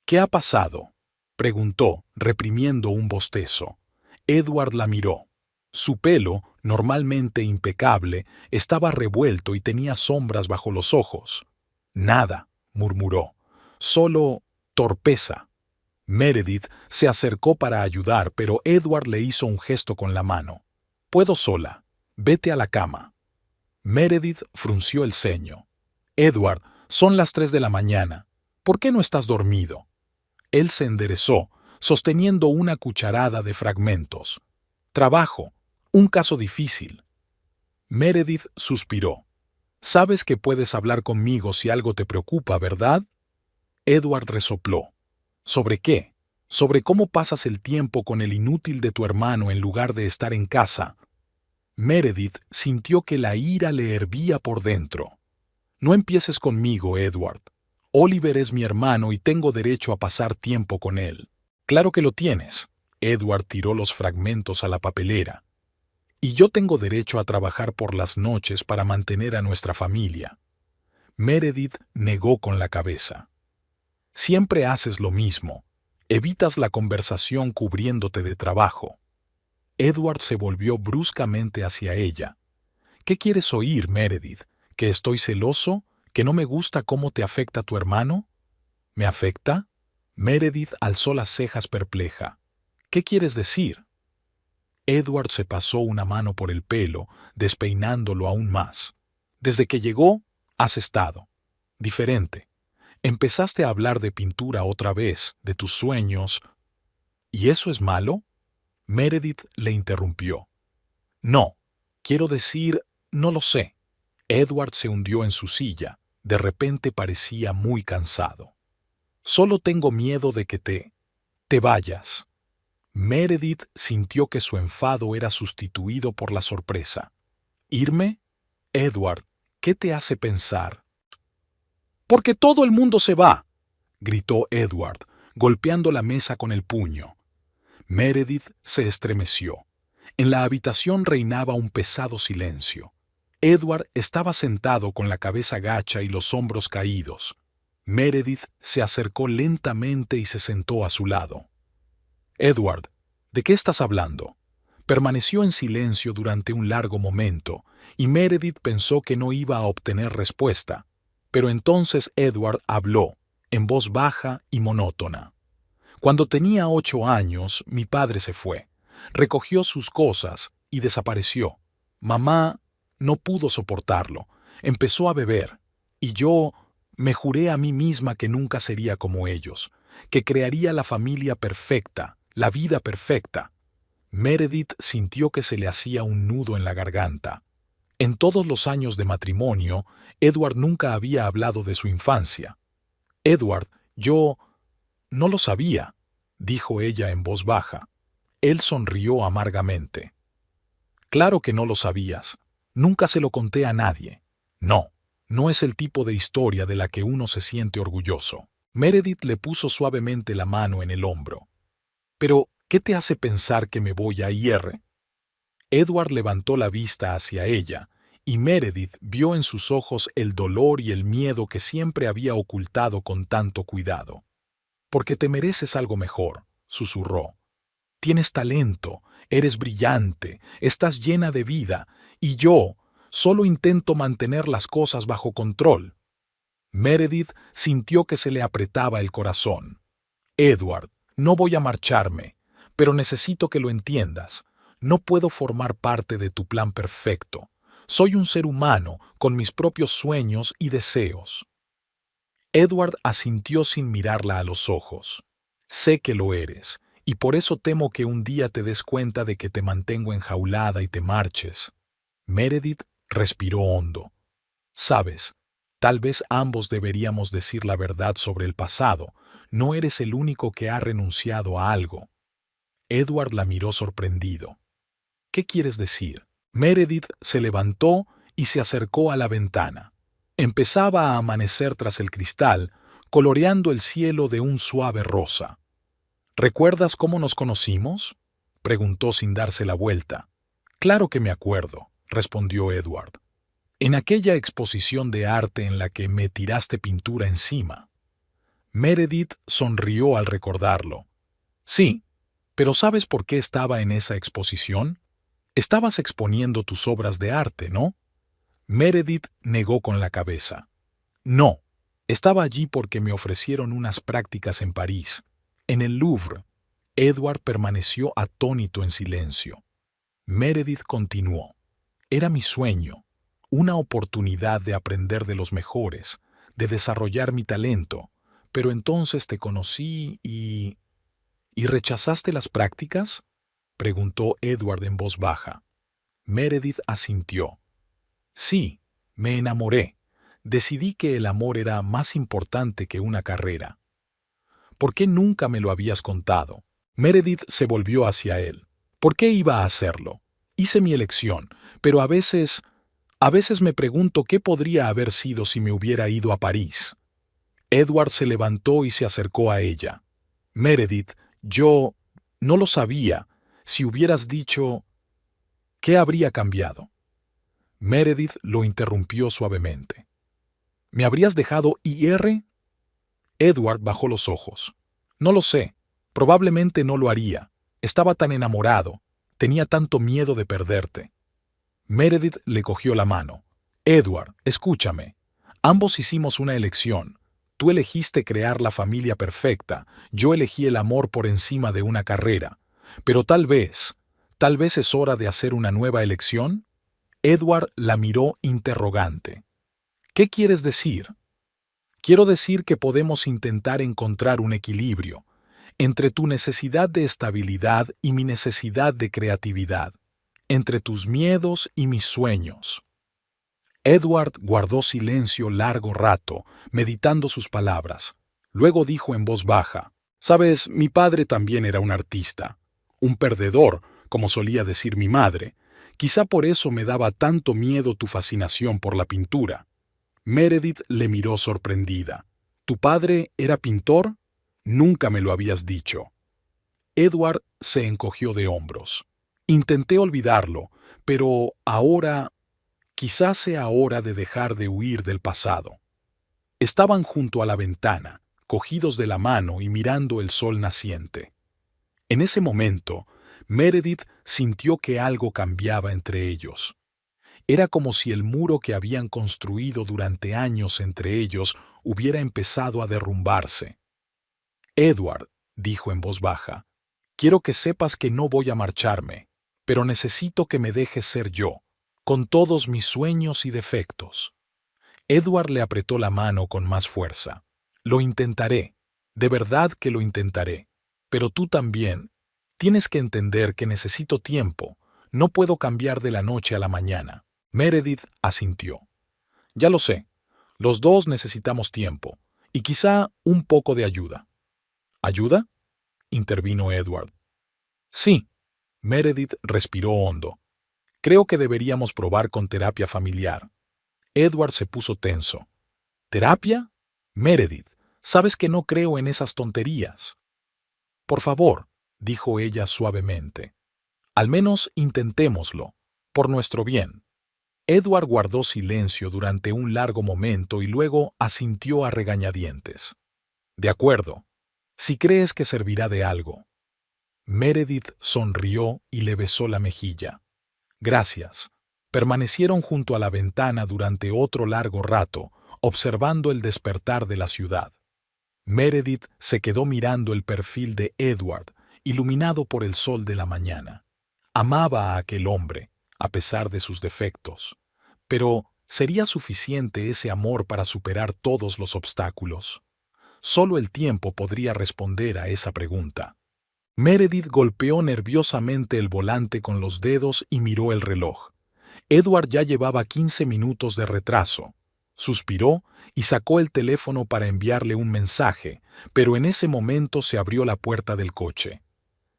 Speaker 1: «¿Qué ha pasado?», preguntó, reprimiendo un bostezo. Edward la miró. Su pelo, normalmente impecable, estaba revuelto y tenía sombras bajo los ojos. «Nada», murmuró. «Solo Torpeza. Meredith se acercó para ayudar, pero Edward le hizo un gesto con la mano. «Puedo sola. Vete a la cama». Meredith frunció el ceño. «Edward, son las 3 de la mañana. ¿Por qué no estás dormido?» Él se enderezó, sosteniendo una cucharada de fragmentos. «Trabajo. Un caso difícil». Meredith suspiró. «Sabes que puedes hablar conmigo si algo te preocupa, ¿verdad?» Edward resopló. «¿Sobre qué? ¿Sobre cómo pasas el tiempo con el inútil de tu hermano en lugar de estar en casa?» Meredith sintió que la ira le hervía por dentro. «No empieces conmigo, Edward. Oliver es mi hermano y tengo derecho a pasar tiempo con él». «Claro que lo tienes». Edward tiró los fragmentos a la papelera. «Y yo tengo derecho a trabajar por las noches para mantener a nuestra familia». Meredith negó con la cabeza. «Siempre haces lo mismo. Evitas la conversación cubriéndote de trabajo». Edward se volvió bruscamente hacia ella. «¿Qué quieres oír, Meredith? ¿Que estoy celoso? ¿Que no me gusta cómo te afecta tu hermano?» «¿Me afecta?» Meredith alzó las cejas perpleja. «¿Qué quieres decir?» Edward se pasó una mano por el pelo, despeinándolo aún más. «Desde que llegó, has estado diferente. Empezaste a hablar de pintura otra vez, de tus sueños». «¿Y eso es malo?» Meredith le interrumpió. «No, quiero decir, no lo sé». Edward se hundió en su silla. De repente parecía muy cansado. «Solo tengo miedo de que te vayas». Meredith sintió que su enfado era sustituido por la sorpresa. «¿Irme? Edward, ¿qué te hace pensar?» «Porque todo el mundo se va», gritó Edward, golpeando la mesa con el puño. Meredith se estremeció. En la habitación reinaba un pesado silencio. Edward estaba sentado con la cabeza gacha y los hombros caídos. Meredith se acercó lentamente y se sentó a su lado. «Edward, ¿de qué estás hablando?» Permaneció en silencio durante un largo momento, y Meredith pensó que no iba a obtener respuesta. Pero entonces Edward habló, en voz baja y monótona. «Cuando tenía 8 años, mi padre se fue. Recogió sus cosas y desapareció. Mamá no pudo soportarlo. Empezó a beber. Y yo me juré a mí misma que nunca sería como ellos, que crearía la familia perfecta, la vida perfecta». Meredith sintió que se le hacía un nudo en la garganta. En todos los años de matrimonio, Edward nunca había hablado de su infancia. «Edward, yo no lo sabía», dijo ella en voz baja. Él sonrió amargamente. «Claro que no lo sabías. Nunca se lo conté a nadie. No, no es el tipo de historia de la que uno se siente orgulloso». Meredith le puso suavemente la mano en el hombro. «Pero, ¿qué te hace pensar que me voy a ir?» Edward levantó la vista hacia ella, y Meredith vio en sus ojos el dolor y el miedo que siempre había ocultado con tanto cuidado. «Porque te mereces algo mejor», susurró. «Tienes talento, eres brillante, estás llena de vida, y yo solo intento mantener las cosas bajo control». Meredith sintió que se le apretaba el corazón. «Edward, no voy a marcharme, pero necesito que lo entiendas. No puedo formar parte de tu plan perfecto. Soy un ser humano con mis propios sueños y deseos». Edward asintió sin mirarla a los ojos. «Sé que lo eres, y por eso temo que un día te des cuenta de que te mantengo enjaulada y te marches». Meredith respiró hondo. «Sabes, tal vez ambos deberíamos decir la verdad sobre el pasado. No eres el único que ha renunciado a algo». Edward la miró sorprendido. «¿Qué quieres decir?» Meredith se levantó y se acercó a la ventana. Empezaba a amanecer tras el cristal, coloreando el cielo de un suave rosa. «¿Recuerdas cómo nos conocimos?», preguntó sin darse la vuelta. «Claro que me acuerdo», respondió Edward. «En aquella exposición de arte en la que me tiraste pintura encima». Meredith sonrió al recordarlo. «Sí, pero ¿sabes por qué estaba en esa exposición? Estabas exponiendo tus obras de arte, ¿no?». Meredith negó con la cabeza. «No, Estaba allí porque me ofrecieron unas prácticas en París. En el Louvre, Edward permaneció atónito en silencio. Meredith continuó. Era mi sueño, una oportunidad de aprender de los mejores, de desarrollar mi talento, pero entonces te conocí y... ¿Y rechazaste las prácticas?, preguntó Edward en voz baja. Meredith asintió. Sí, me enamoré. Decidí que el amor era más importante que una carrera. ¿Por qué nunca me lo habías contado? Meredith se volvió hacia él. ¿Por qué iba a hacerlo? Hice mi elección, pero a veces me pregunto qué podría haber sido si me hubiera ido a París. Edward se levantó y se acercó a ella. Meredith, yo no lo sabía. Si hubieras dicho, ¿qué habría cambiado? Meredith lo interrumpió suavemente. ¿Me habrías dejado ir? Edward bajó los ojos. No lo sé. Probablemente no lo haría. Estaba tan enamorado. Tenía tanto miedo de perderte. Meredith le cogió la mano. Edward, escúchame. Ambos hicimos una elección. Tú elegiste crear la familia perfecta. Yo elegí el amor por encima de una carrera. Pero tal vez es hora de hacer una nueva elección. Edward la miró interrogante. ¿Qué quieres decir? Quiero decir que podemos intentar encontrar un equilibrio entre tu necesidad de estabilidad y mi necesidad de creatividad, entre tus miedos y mis sueños. Edward guardó silencio largo rato, meditando sus palabras. Luego dijo en voz baja, «Sabes, mi padre también era un artista, un perdedor, como solía decir mi madre. Quizá por eso me daba tanto miedo tu fascinación por la pintura». Meredith le miró sorprendida. «¿Tu padre era pintor? Nunca me lo habías dicho». Edward se encogió de hombros. «Intenté olvidarlo, pero ahora... quizás sea hora de dejar de huir del pasado». Estaban junto a la ventana, cogidos de la mano y mirando el sol naciente. En ese momento, Meredith sintió que algo cambiaba entre ellos. Era como si el muro que habían construido durante años entre ellos hubiera empezado a derrumbarse. «Edward», dijo en voz baja, «quiero que sepas que no voy a marcharme, pero necesito que me dejes ser yo, con todos mis sueños y defectos». Edward le apretó la mano con más fuerza. «Lo intentaré, de verdad que lo intentaré, pero tú también. Tienes que entender que necesito tiempo, no puedo cambiar de la noche a la mañana». Meredith asintió. «Ya lo sé, los dos necesitamos tiempo, y quizá un poco de ayuda». «¿Ayuda?», intervino Edward. «Sí». Meredith respiró hondo. «Creo que deberíamos probar con terapia familiar». Edward se puso tenso. «¿Terapia? Meredith, sabes que no creo en esas tonterías». «Por favor», dijo ella suavemente. «Al menos intentémoslo, por nuestro bien». Edward guardó silencio durante un largo momento y luego asintió a regañadientes. «De acuerdo, si crees que servirá de algo». Meredith sonrió y le besó la mejilla. «Gracias». Permanecieron junto a la ventana durante otro largo rato, observando el despertar de la ciudad. Meredith se quedó mirando el perfil de Edward, iluminado por el sol de la mañana. Amaba a aquel hombre, a pesar de sus defectos. Pero, ¿sería suficiente ese amor para superar todos los obstáculos? Solo el tiempo podría responder a esa pregunta. Meredith golpeó nerviosamente el volante con los dedos y miró el reloj. Edward ya llevaba 15 minutos de retraso. Suspiró y sacó el teléfono para enviarle un mensaje, pero en ese momento se abrió la puerta del coche.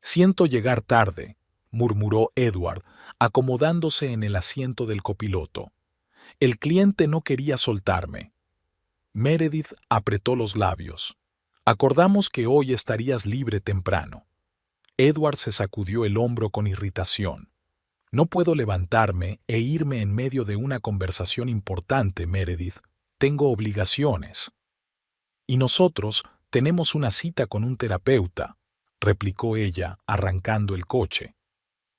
Speaker 1: «Siento llegar tarde», murmuró Edward, acomodándose en el asiento del copiloto. «El cliente no quería soltarme». Meredith apretó los labios. «Acordamos que hoy estarías libre temprano». Edward se sacudió el hombro con irritación. «No puedo levantarme e irme en medio de una conversación importante, Meredith. Tengo obligaciones». «Y nosotros tenemos una cita con un terapeuta», replicó ella, arrancando el coche.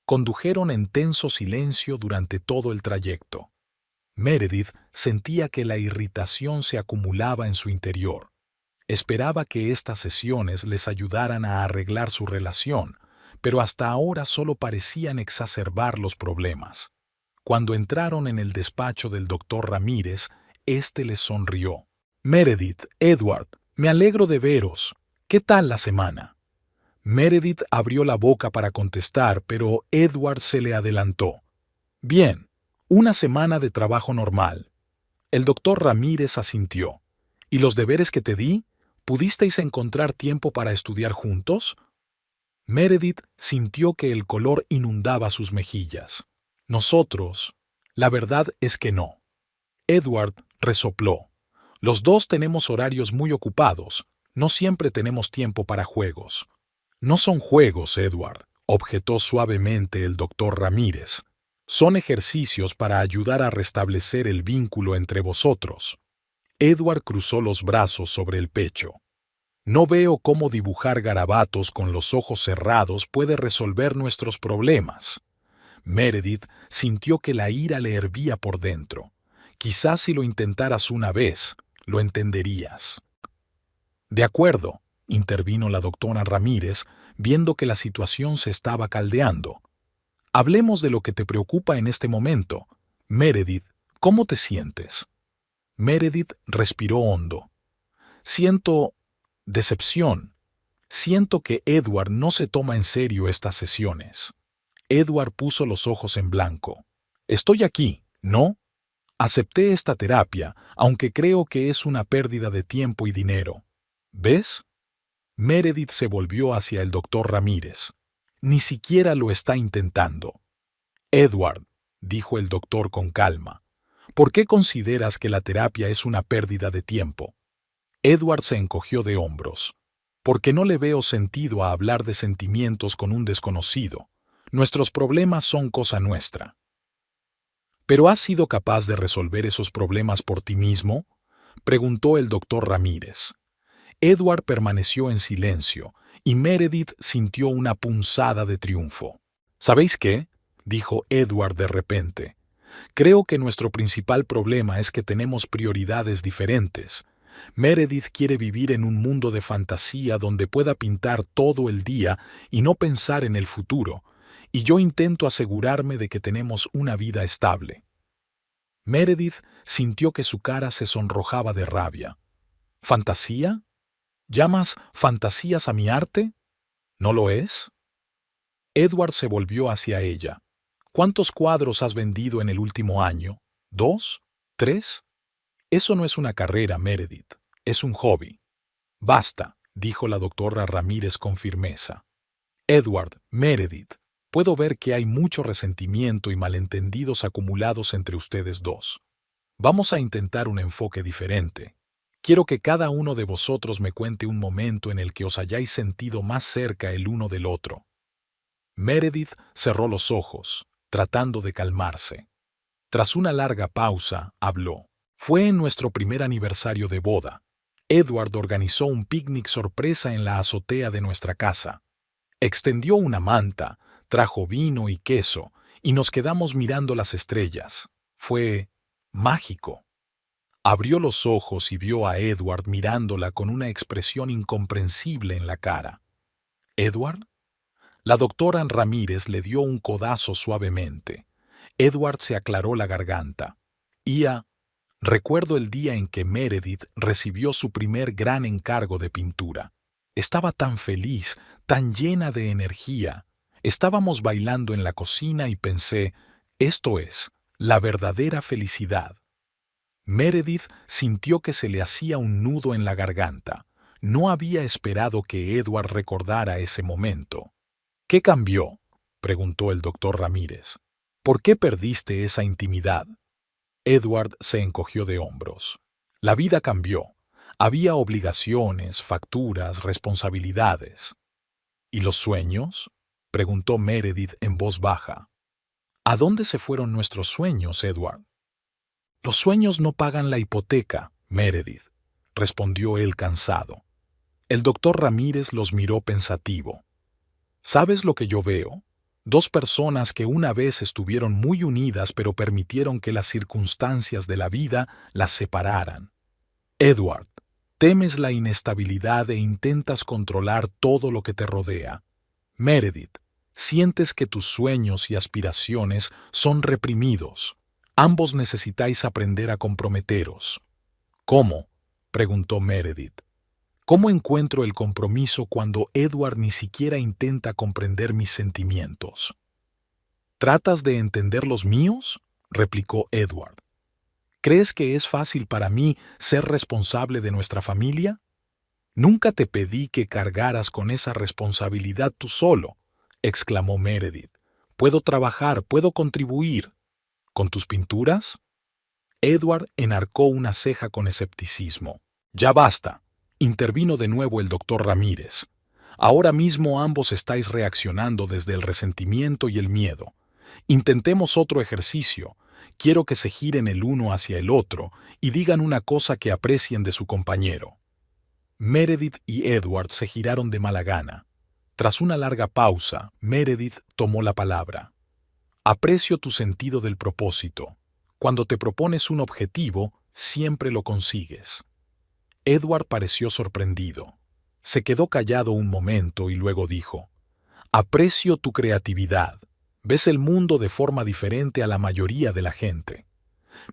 Speaker 1: Condujeron en tenso silencio durante todo el trayecto. Meredith sentía que la irritación se acumulaba en su interior. Esperaba que estas sesiones les ayudaran a arreglar su relación, pero hasta ahora solo parecían exacerbar los problemas. Cuando entraron en el despacho del doctor Ramírez, éste les sonrió. «Meredith, Edward, me alegro de veros. ¿Qué tal la semana?» Meredith abrió la boca para contestar, pero Edward se le adelantó. «Bien, una semana de trabajo normal». El doctor Ramírez asintió. «¿Y los deberes que te di? ¿Pudisteis encontrar tiempo para estudiar juntos?» Meredith sintió que el color inundaba sus mejillas. «Nosotros, la verdad es que no». Edward resopló. «Los dos tenemos horarios muy ocupados. No siempre tenemos tiempo para juegos». «No son juegos, Edward», objetó suavemente el doctor Ramírez. «Son ejercicios para ayudar a restablecer el vínculo entre vosotros». Edward cruzó los brazos sobre el pecho. «No veo cómo dibujar garabatos con los ojos cerrados puede resolver nuestros problemas». Meredith sintió que la ira le hervía por dentro. «Quizás si lo intentaras una vez, lo entenderías». «De acuerdo», intervino la doctora Ramírez, viendo que la situación se estaba caldeando. «Hablemos de lo que te preocupa en este momento. Meredith, ¿cómo te sientes?» Meredith respiró hondo. «Siento decepción. Siento que Edward no se toma en serio estas sesiones». Edward puso los ojos en blanco. «Estoy aquí, ¿no? Acepté esta terapia, aunque creo que es una pérdida de tiempo y dinero. ¿Ves?» Meredith se volvió hacia el doctor Ramírez. «Ni siquiera lo está intentando». «Edward», dijo el doctor con calma, «¿por qué consideras que la terapia es una pérdida de tiempo?» Edward se encogió de hombros. «Porque no le veo sentido a hablar de sentimientos con un desconocido. Nuestros problemas son cosa nuestra». «¿Pero has sido capaz de resolver esos problemas por ti mismo?», preguntó el doctor Ramírez. Edward permaneció en silencio, y Meredith sintió una punzada de triunfo. «¿Sabéis qué?», dijo Edward de repente. «Creo que nuestro principal problema es que tenemos prioridades diferentes. Meredith quiere vivir en un mundo de fantasía donde pueda pintar todo el día y no pensar en el futuro, y yo intento asegurarme de que tenemos una vida estable». Meredith sintió que su cara se sonrojaba de rabia. «¿Fantasía? ¿Llamas fantasías a mi arte? ¿No lo es?» Edward se volvió hacia ella. «¿Cuántos cuadros has vendido en el último año? ¿2? ¿3? Eso no es una carrera, Meredith. Es un hobby». «Basta», dijo la doctora Ramírez con firmeza. «Edward, Meredith, puedo ver que hay mucho resentimiento y malentendidos acumulados entre ustedes dos. Vamos a intentar un enfoque diferente. Quiero que cada uno de vosotros me cuente un momento en el que os hayáis sentido más cerca el uno del otro». Meredith cerró los ojos, tratando de calmarse. Tras una larga pausa, habló. «Fue en nuestro primer aniversario de boda. Edward organizó un picnic sorpresa en la azotea de nuestra casa. Extendió una manta, trajo vino y queso, y nos quedamos mirando las estrellas. Fue mágico». Abrió los ojos y vio a Edward mirándola con una expresión incomprensible en la cara. «¿Edward?» La doctora Ramírez le dio un codazo suavemente. Edward se aclaró la garganta. Recuerdo el día en que Meredith recibió su primer gran encargo de pintura. Estaba tan feliz, tan llena de energía. Estábamos bailando en la cocina y pensé, esto es la verdadera felicidad». Meredith sintió que se le hacía un nudo en la garganta. No había esperado que Edward recordara ese momento. «¿Qué cambió?», preguntó el doctor Ramírez. «¿Por qué perdiste esa intimidad?». Edward se encogió de hombros. «La vida cambió. Había obligaciones, facturas, responsabilidades». «¿Y los sueños?», preguntó Meredith en voz baja. «¿A dónde se fueron nuestros sueños, Edward?». «Los sueños no pagan la hipoteca, Meredith», respondió él cansado. El doctor Ramírez los miró pensativo. «¿Sabes lo que yo veo?», Dos personas que una vez estuvieron muy unidas pero permitieron que las circunstancias de la vida las separaran. Edward, temes la inestabilidad e intentas controlar todo lo que te rodea. Meredith, sientes que tus sueños y aspiraciones son reprimidos. Ambos necesitáis aprender a comprometeros. ¿Cómo?, preguntó Meredith. ¿Cómo encuentro el compromiso cuando Edward ni siquiera intenta comprender mis sentimientos? ¿Tratas de entender los míos?, replicó Edward. ¿Crees que es fácil para mí ser responsable de nuestra familia? Nunca te pedí que cargaras con esa responsabilidad tú solo, exclamó Meredith. Puedo trabajar, puedo contribuir. ¿Con tus pinturas? Edward enarcó una ceja con escepticismo. Ya basta, intervino de nuevo el doctor Ramírez. Ahora mismo ambos estáis reaccionando desde el resentimiento y el miedo. Intentemos otro ejercicio. Quiero que se giren el uno hacia el otro y digan una cosa que aprecien de su compañero. Meredith y Edward se giraron de mala gana. Tras una larga pausa, Meredith tomó la palabra. Aprecio tu sentido del propósito. Cuando te propones un objetivo, siempre lo consigues. Edward pareció sorprendido. Se quedó callado un momento y luego dijo: Aprecio tu creatividad. Ves el mundo de forma diferente a la mayoría de la gente.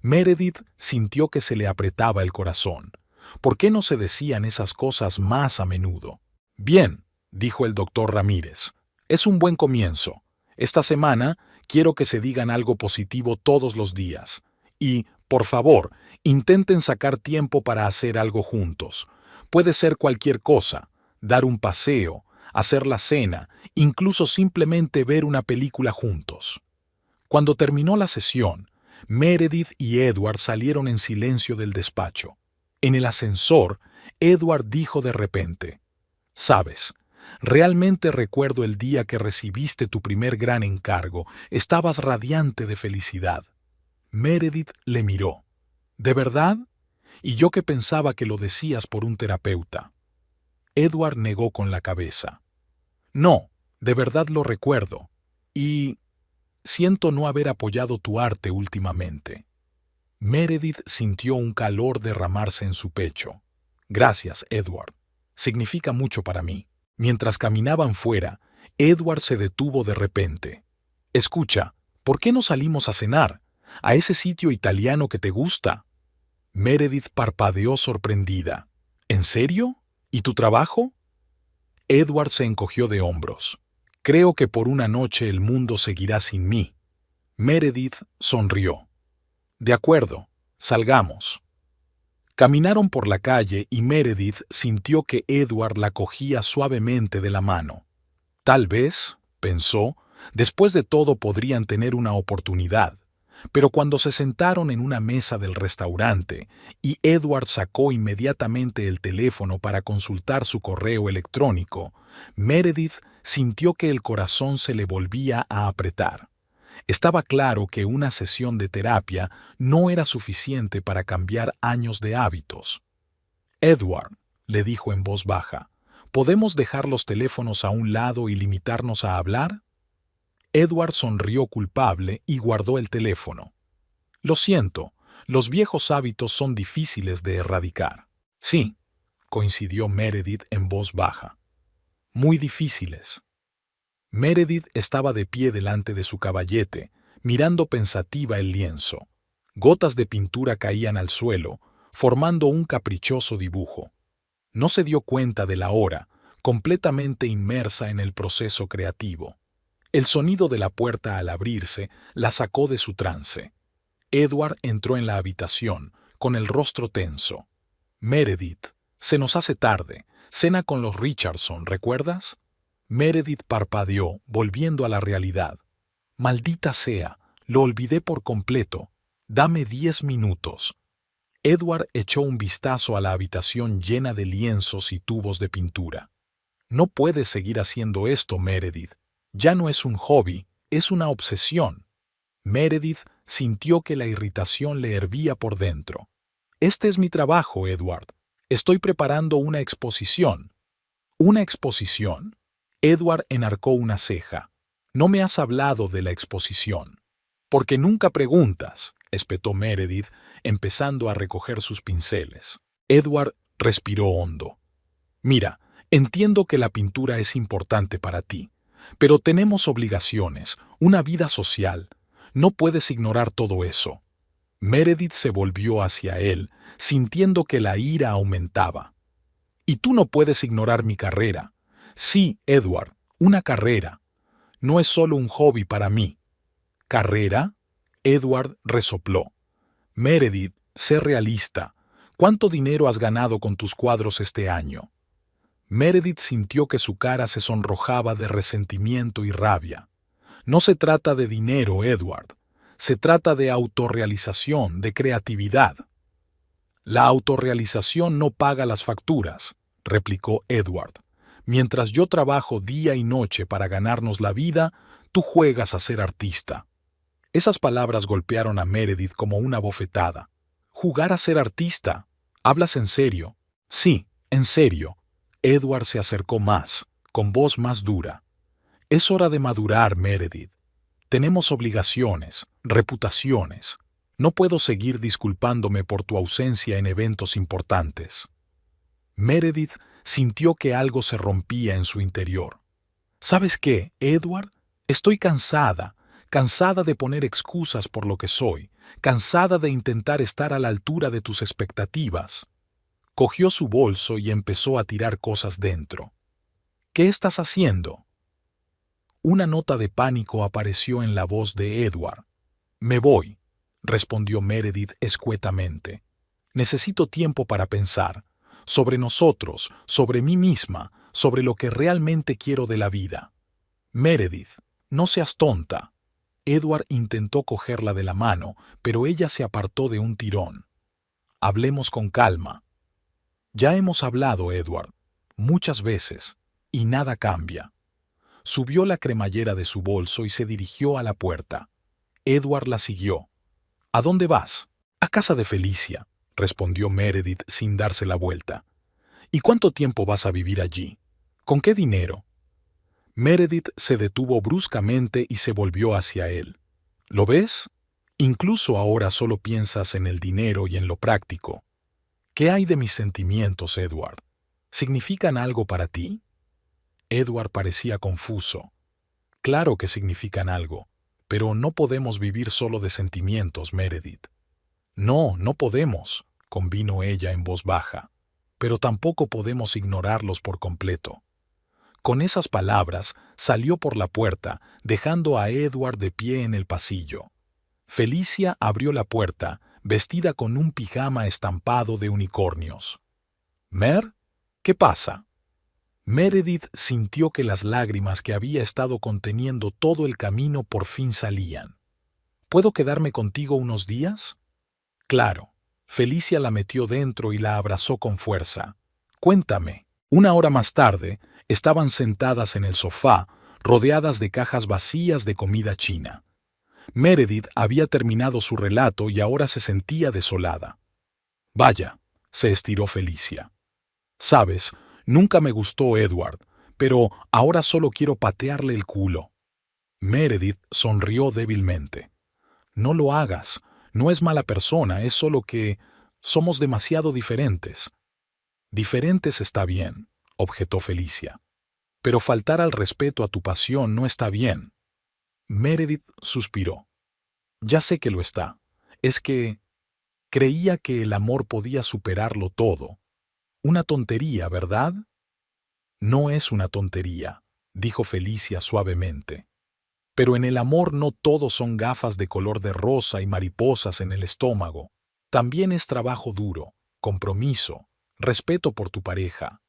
Speaker 1: Meredith sintió que se le apretaba el corazón. ¿Por qué no se decían esas cosas más a menudo? Bien, dijo el doctor Ramírez. Es un buen comienzo. Esta semana quiero que se digan algo positivo todos los días. Y, por favor, intenten sacar tiempo para hacer algo juntos. Puede ser cualquier cosa: dar un paseo, hacer la cena, incluso simplemente ver una película juntos. Cuando terminó la sesión, Meredith y Edward salieron en silencio del despacho. En el ascensor, Edward dijo de repente: «Sabes, realmente recuerdo el día que recibiste tu primer gran encargo. Estabas radiante de felicidad». Meredith le miró. «¿De verdad? Y yo que pensaba que lo decías por un terapeuta». Edward negó con la cabeza. «No, de verdad lo recuerdo. Y siento no haber apoyado tu arte últimamente». Meredith sintió un calor derramarse en su pecho. «Gracias, Edward. Significa mucho para mí». Mientras caminaban fuera, Edward se detuvo de repente. «Escucha, ¿por qué no salimos a cenar? ¿A ese sitio italiano que te gusta?» Meredith parpadeó sorprendida. «¿En serio? ¿Y tu trabajo?» Edward se encogió de hombros. «Creo que por una noche el mundo seguirá sin mí». Meredith sonrió. «De acuerdo, salgamos». Caminaron por la calle y Meredith sintió que Edward la cogía suavemente de la mano. Tal vez, pensó, después de todo podrían tener una oportunidad. Pero cuando se sentaron en una mesa del restaurante y Edward sacó inmediatamente el teléfono para consultar su correo electrónico, Meredith sintió que el corazón se le volvía a apretar. Estaba claro que una sesión de terapia no era suficiente para cambiar años de hábitos. «Edward», le dijo en voz baja, «¿podemos dejar los teléfonos a un lado y limitarnos a hablar?» Edward sonrió culpable y guardó el teléfono. «Lo siento, los viejos hábitos son difíciles de erradicar». «Sí», coincidió Meredith en voz baja. «Muy difíciles». Meredith estaba de pie delante de su caballete, mirando pensativa el lienzo. Gotas de pintura caían al suelo, formando un caprichoso dibujo. No se dio cuenta de la hora, completamente inmersa en el proceso creativo. El sonido de la puerta al abrirse la sacó de su trance. Edward entró en la habitación, con el rostro tenso. «Meredith, se nos hace tarde. Cena con los Richardson, ¿recuerdas?» Meredith parpadeó, volviendo a la realidad. «Maldita sea, lo olvidé por completo. Dame 10 minutos». Edward echó un vistazo a la habitación llena de lienzos y tubos de pintura. «No puedes seguir haciendo esto, Meredith. Ya no es un hobby, es una obsesión». Meredith sintió que la irritación le hervía por dentro. «Este es mi trabajo, Edward. Estoy preparando una exposición». «¿Una exposición?» Edward enarcó una ceja. No me has hablado de la exposición. Porque nunca preguntas, espetó Meredith, empezando a recoger sus pinceles. Edward respiró hondo. Mira, entiendo que la pintura es importante para ti, pero tenemos obligaciones, una vida social. No puedes ignorar todo eso. Meredith se volvió hacia él, sintiendo que la ira aumentaba. Y tú no puedes ignorar mi carrera. Sí, Edward, una carrera. No es solo un hobby para mí. ¿Carrera? Edward resopló. Meredith, sé realista. ¿Cuánto dinero has ganado con tus cuadros este año? Meredith sintió que su cara se sonrojaba de resentimiento y rabia. No se trata de dinero, Edward. Se trata de autorrealización, de creatividad. La autorrealización no paga las facturas, replicó Edward. Mientras yo trabajo día y noche para ganarnos la vida, tú juegas a ser artista. Esas palabras golpearon a Meredith como una bofetada. ¿Jugar a ser artista? ¿Hablas en serio? Sí, en serio. Edward se acercó más, con voz más dura. Es hora de madurar, Meredith. Tenemos obligaciones, reputaciones. No puedo seguir disculpándome por tu ausencia en eventos importantes. Meredith sintió que algo se rompía en su interior. ¿Sabes qué, Edward? Estoy cansada de poner excusas por lo que soy, cansada de intentar estar a la altura de tus expectativas. Cogió su bolso y empezó a tirar cosas dentro. ¿Qué estás haciendo? Una nota de pánico apareció en la voz de Edward. Me voy, respondió Meredith escuetamente. Necesito tiempo para pensar. Sobre nosotros, sobre mí misma, sobre lo que realmente quiero de la vida. Meredith, no seas tonta. Edward intentó cogerla de la mano, pero ella se apartó de un tirón. Hablemos con calma. Ya hemos hablado, Edward, muchas veces, y nada cambia. Subió la cremallera de su bolso y se dirigió a la puerta. Edward la siguió. ¿A dónde vas? A casa de Felicia, respondió Meredith sin darse la vuelta. ¿Y cuánto tiempo vas a vivir allí? ¿Con qué dinero? Meredith se detuvo bruscamente y se volvió hacia él. ¿Lo ves? Incluso ahora solo piensas en el dinero y en lo práctico. ¿Qué hay de mis sentimientos, Edward? ¿Significan algo para ti? Edward parecía confuso. Claro que significan algo, pero no podemos vivir solo de sentimientos, Meredith. No, no podemos, convino ella en voz baja, pero tampoco podemos ignorarlos por completo. Con esas palabras salió por la puerta, dejando a Edward de pie en el pasillo. Felicia abrió la puerta, vestida con un pijama estampado de unicornios. «¿Mer? ¿Qué pasa?» Meredith sintió que las lágrimas que había estado conteniendo todo el camino por fin salían. ¿Puedo quedarme contigo unos días? Claro. Felicia la metió dentro y la abrazó con fuerza. Cuéntame. Una hora más tarde, estaban sentadas en el sofá, rodeadas de cajas vacías de comida china. Meredith había terminado su relato y ahora se sentía desolada. Vaya, se estiró Felicia. Sabes, nunca me gustó Edward, pero ahora solo quiero patearle el culo. Meredith sonrió débilmente. No lo hagas, no es mala persona, es solo que somos demasiado diferentes. Diferentes está bien, objetó Felicia. Pero faltar al respeto a tu pasión no está bien. Meredith suspiró. Ya sé que lo está. Es que creía que el amor podía superarlo todo. Una tontería, ¿verdad? No es una tontería, dijo Felicia suavemente. Pero en el amor no todo son gafas de color de rosa y mariposas en el estómago. También es trabajo duro, compromiso, respeto por tu pareja.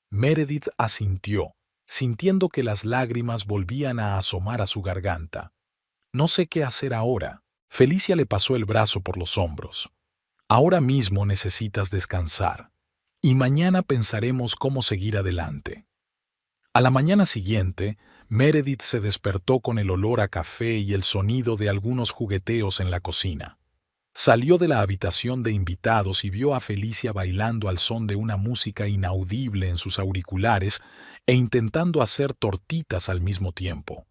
Speaker 1: Meredith asintió, sintiendo que las lágrimas volvían a asomar a su garganta. No sé qué hacer ahora. Felicia le pasó el brazo por los hombros. Ahora mismo necesitas descansar. Y mañana pensaremos cómo seguir adelante. A la mañana siguiente, Meredith se despertó con el olor a café y el sonido de algunos jugueteos en la cocina. Salió de la habitación de invitados y vio a Felicia bailando al son de una música inaudible en sus auriculares e intentando hacer tortitas al mismo tiempo.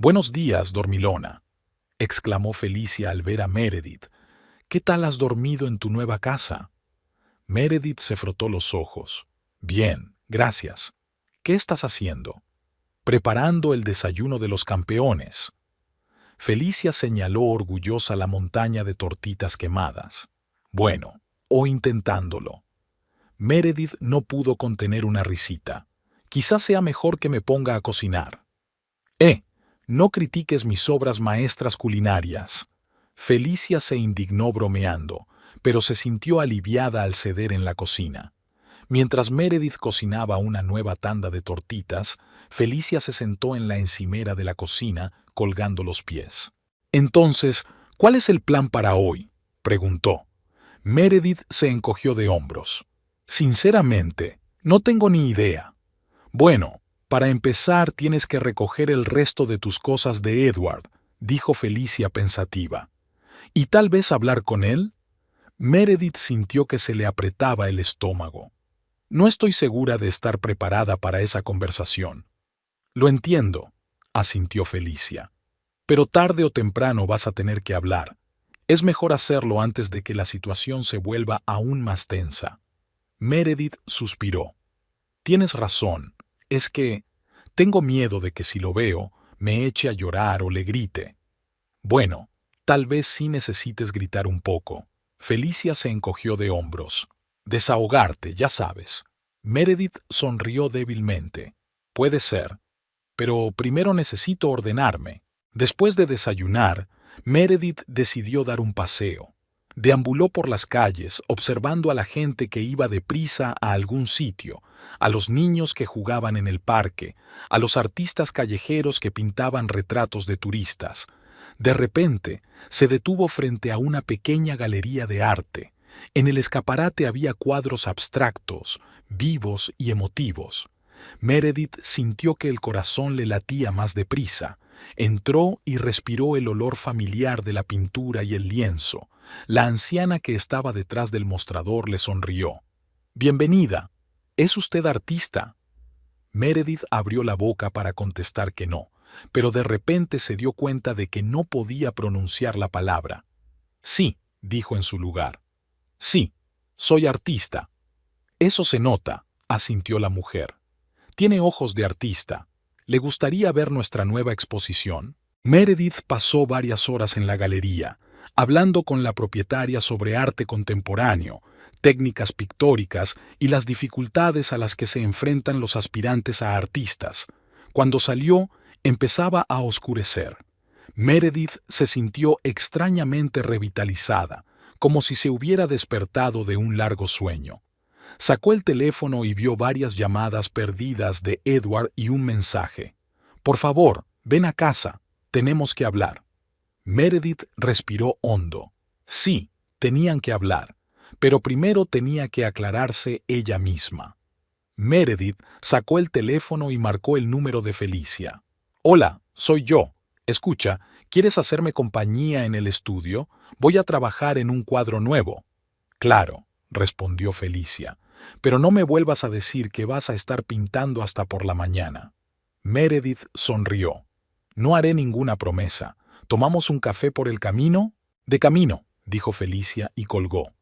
Speaker 1: Buenos días, dormilona, exclamó Felicia al ver a Meredith. ¿Qué tal has dormido en tu nueva casa? Meredith se frotó los ojos. Bien, gracias. ¿Qué estás haciendo? Preparando el desayuno de los campeones. Felicia señaló orgullosa la montaña de tortitas quemadas. Bueno, o intentándolo. Meredith no pudo contener una risita. Quizás sea mejor que me ponga a cocinar. No critiques mis obras maestras culinarias. Felicia se indignó bromeando, pero se sintió aliviada al ceder en la cocina. Mientras Meredith cocinaba una nueva tanda de tortitas, Felicia se sentó en la encimera de la cocina, colgando los pies. Entonces, ¿cuál es el plan para hoy?, preguntó. Meredith se encogió de hombros. Sinceramente, no tengo ni idea. Bueno, para empezar tienes que recoger el resto de tus cosas de Edward, dijo Felicia pensativa. ¿Y tal vez hablar con él? Meredith sintió que se le apretaba el estómago. No estoy segura de estar preparada para esa conversación. Lo entiendo, asintió Felicia. Pero tarde o temprano vas a tener que hablar. Es mejor hacerlo antes de que la situación se vuelva aún más tensa. Meredith suspiró. Tienes razón, es que tengo miedo de que si lo veo, me eche a llorar o le grite. Bueno, tal vez sí necesites gritar un poco. Felicia se encogió de hombros. Desahogarte, ya sabes. Meredith sonrió débilmente. Puede ser. Pero primero necesito ordenarme. Después de desayunar, Meredith decidió dar un paseo. Deambuló por las calles, observando a la gente que iba deprisa a algún sitio, a los niños que jugaban en el parque, a los artistas callejeros que pintaban retratos de turistas. De repente, se detuvo frente a una pequeña galería de arte. En el escaparate había cuadros abstractos, vivos y emotivos. Meredith sintió que el corazón le latía más deprisa. Entró y respiró el olor familiar de la pintura y el lienzo. La anciana que estaba detrás del mostrador le sonrió. «Bienvenida. ¿Es usted artista?» Meredith abrió la boca para contestar que no, pero de repente se dio cuenta de que no podía pronunciar la palabra. «Sí», dijo en su lugar. «Sí, soy artista». «Eso se nota», asintió la mujer. «Tiene ojos de artista. ¿Le gustaría ver nuestra nueva exposición?» Meredith pasó varias horas en la galería, hablando con la propietaria sobre arte contemporáneo, técnicas pictóricas y las dificultades a las que se enfrentan los aspirantes a artistas. Cuando salió, empezaba a oscurecer. Meredith se sintió extrañamente revitalizada, como si se hubiera despertado de un largo sueño. Sacó el teléfono y vio varias llamadas perdidas de Edward y un mensaje. «Por favor, ven a casa, tenemos que hablar». Meredith respiró hondo. Sí, tenían que hablar, pero primero tenía que aclararse ella misma. Meredith sacó el teléfono y marcó el número de Felicia. «Hola, soy yo. Escucha, ¿quieres hacerme compañía en el estudio? Voy a trabajar en un cuadro nuevo». «Claro», respondió Felicia, «pero no me vuelvas a decir que vas a estar pintando hasta por la mañana». Meredith sonrió. «No haré ninguna promesa. ¿Tomamos un café por el camino?» «De camino», dijo Felicia y colgó.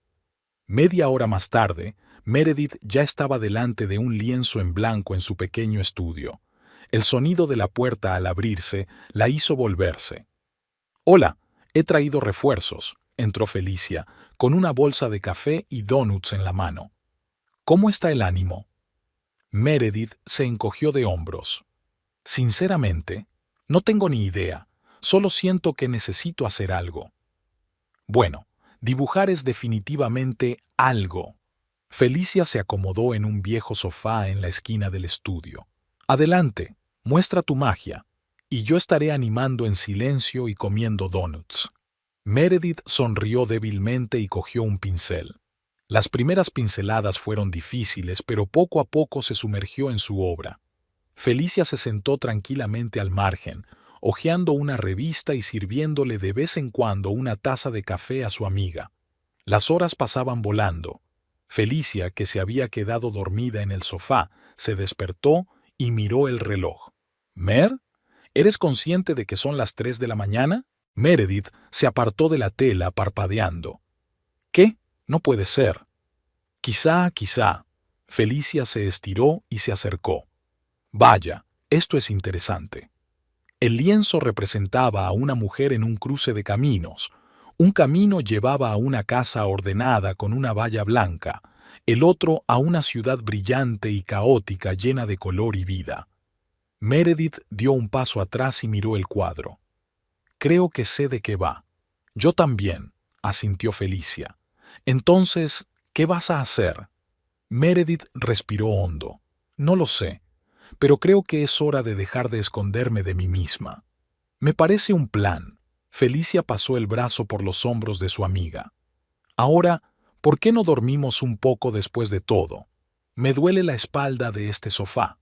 Speaker 1: Media hora más tarde, Meredith ya estaba delante de un lienzo en blanco en su pequeño estudio. El sonido de la puerta al abrirse la hizo volverse. «Hola, he traído refuerzos», entró Felicia, con una bolsa de café y donuts en la mano. «¿Cómo está el ánimo?» Meredith se encogió de hombros. «Sinceramente, no tengo ni idea. Solo siento que necesito hacer algo». «Bueno, dibujar es definitivamente algo». Felicia se acomodó en un viejo sofá en la esquina del estudio. «Adelante, muestra tu magia, y yo estaré animando en silencio y comiendo donuts». Meredith sonrió débilmente y cogió un pincel. Las primeras pinceladas fueron difíciles, pero poco a poco se sumergió en su obra. Felicia se sentó tranquilamente al margen, hojeando una revista y sirviéndole de vez en cuando una taza de café a su amiga. Las horas pasaban volando. Felicia, que se había quedado dormida en el sofá, se despertó y miró el reloj. «¿Mer? ¿Eres consciente de que son las 3 de la mañana? Meredith se apartó de la tela parpadeando. ¿Qué? No puede ser. Quizá. Felicia se estiró y se acercó. Vaya, esto es interesante. El lienzo representaba a una mujer en un cruce de caminos. Un camino llevaba a una casa ordenada con una valla blanca, el otro a una ciudad brillante y caótica llena de color y vida. Meredith dio un paso atrás y miró el cuadro. Creo que sé de qué va. Yo también, asintió Felicia. Entonces, ¿qué vas a hacer? Meredith respiró hondo. No lo sé, pero creo que es hora de dejar de esconderme de mí misma. Me parece un plan. Felicia pasó el brazo por los hombros de su amiga. Ahora, ¿por qué no dormimos un poco después de todo? Me duele la espalda de este sofá.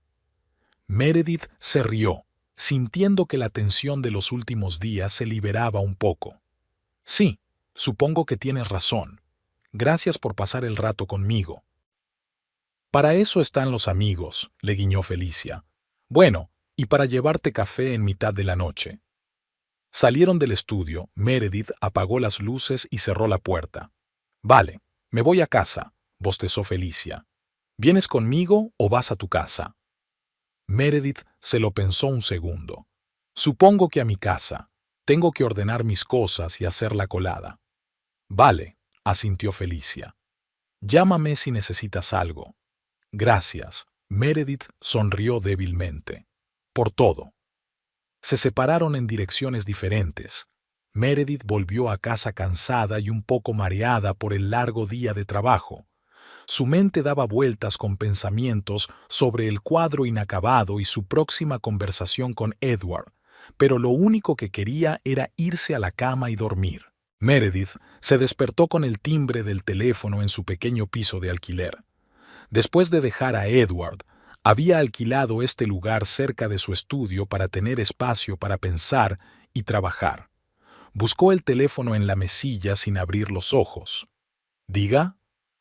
Speaker 1: Meredith se rió, sintiendo que la tensión de los últimos días se liberaba un poco. Sí, supongo que tienes razón. Gracias por pasar el rato conmigo. Para eso están los amigos, le guiñó Felicia. Bueno, y para llevarte café en mitad de la noche. Salieron del estudio, Meredith apagó las luces y cerró la puerta. Vale, me voy a casa, bostezó Felicia. ¿Vienes conmigo o vas a tu casa? Meredith se lo pensó un segundo. Supongo que a mi casa. Tengo que ordenar mis cosas y hacer la colada. Vale, asintió Felicia. Llámame si necesitas algo. Gracias. Meredith sonrió débilmente. Por todo. Se separaron en direcciones diferentes. Meredith volvió a casa cansada y un poco mareada por el largo día de trabajo. Su mente daba vueltas con pensamientos sobre el cuadro inacabado y su próxima conversación con Edward, pero lo único que quería era irse a la cama y dormir. Meredith se despertó con el timbre del teléfono en su pequeño piso de alquiler. Después de dejar a Edward, había alquilado este lugar cerca de su estudio para tener espacio para pensar y trabajar. Buscó el teléfono en la mesilla sin abrir los ojos. «Diga»,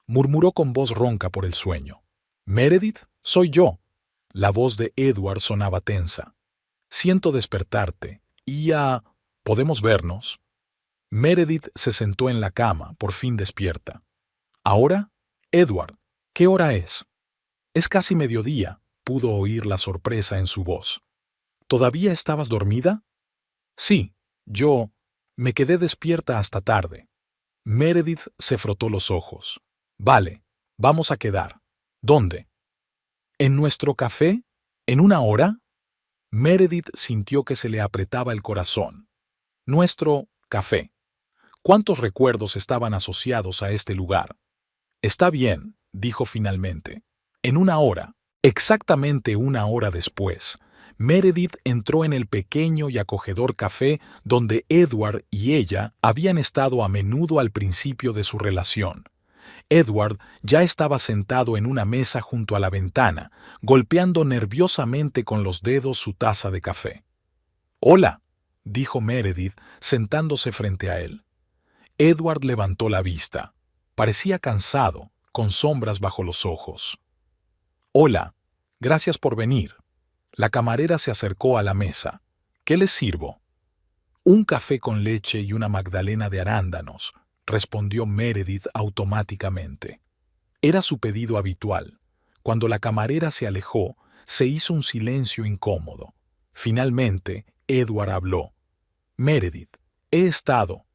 Speaker 1: murmuró con voz ronca por el sueño. «Meredith, soy yo». La voz de Edward sonaba tensa. «Siento despertarte. ¿Podemos vernos?» Meredith se sentó en la cama, por fin despierta. «¿Ahora? Edward, ¿qué hora es?» «Es casi mediodía», pudo oír la sorpresa en su voz. «¿Todavía estabas dormida?» «Sí, me quedé despierta hasta tarde». Meredith se frotó los ojos. «Vale, vamos a quedar. ¿Dónde?» «¿En nuestro café? ¿En una hora?» Meredith sintió que se le apretaba el corazón. «Nuestro café». ¿Cuántos recuerdos estaban asociados a este lugar? «Está bien», dijo finalmente. «En una hora». Exactamente una hora después, Meredith entró en el pequeño y acogedor café donde Edward y ella habían estado a menudo al principio de su relación. Edward ya estaba sentado en una mesa junto a la ventana, golpeando nerviosamente con los dedos su taza de café. «Hola», dijo Meredith, sentándose frente a él. Edward levantó la vista. Parecía cansado, con sombras bajo los ojos. «Hola, gracias por venir». La camarera se acercó a la mesa. «¿Qué les sirvo?» «Un café con leche y una magdalena de arándanos», respondió Meredith automáticamente. Era su pedido habitual. Cuando la camarera se alejó, se hizo un silencio incómodo. Finalmente, Edward habló. «Meredith, he estado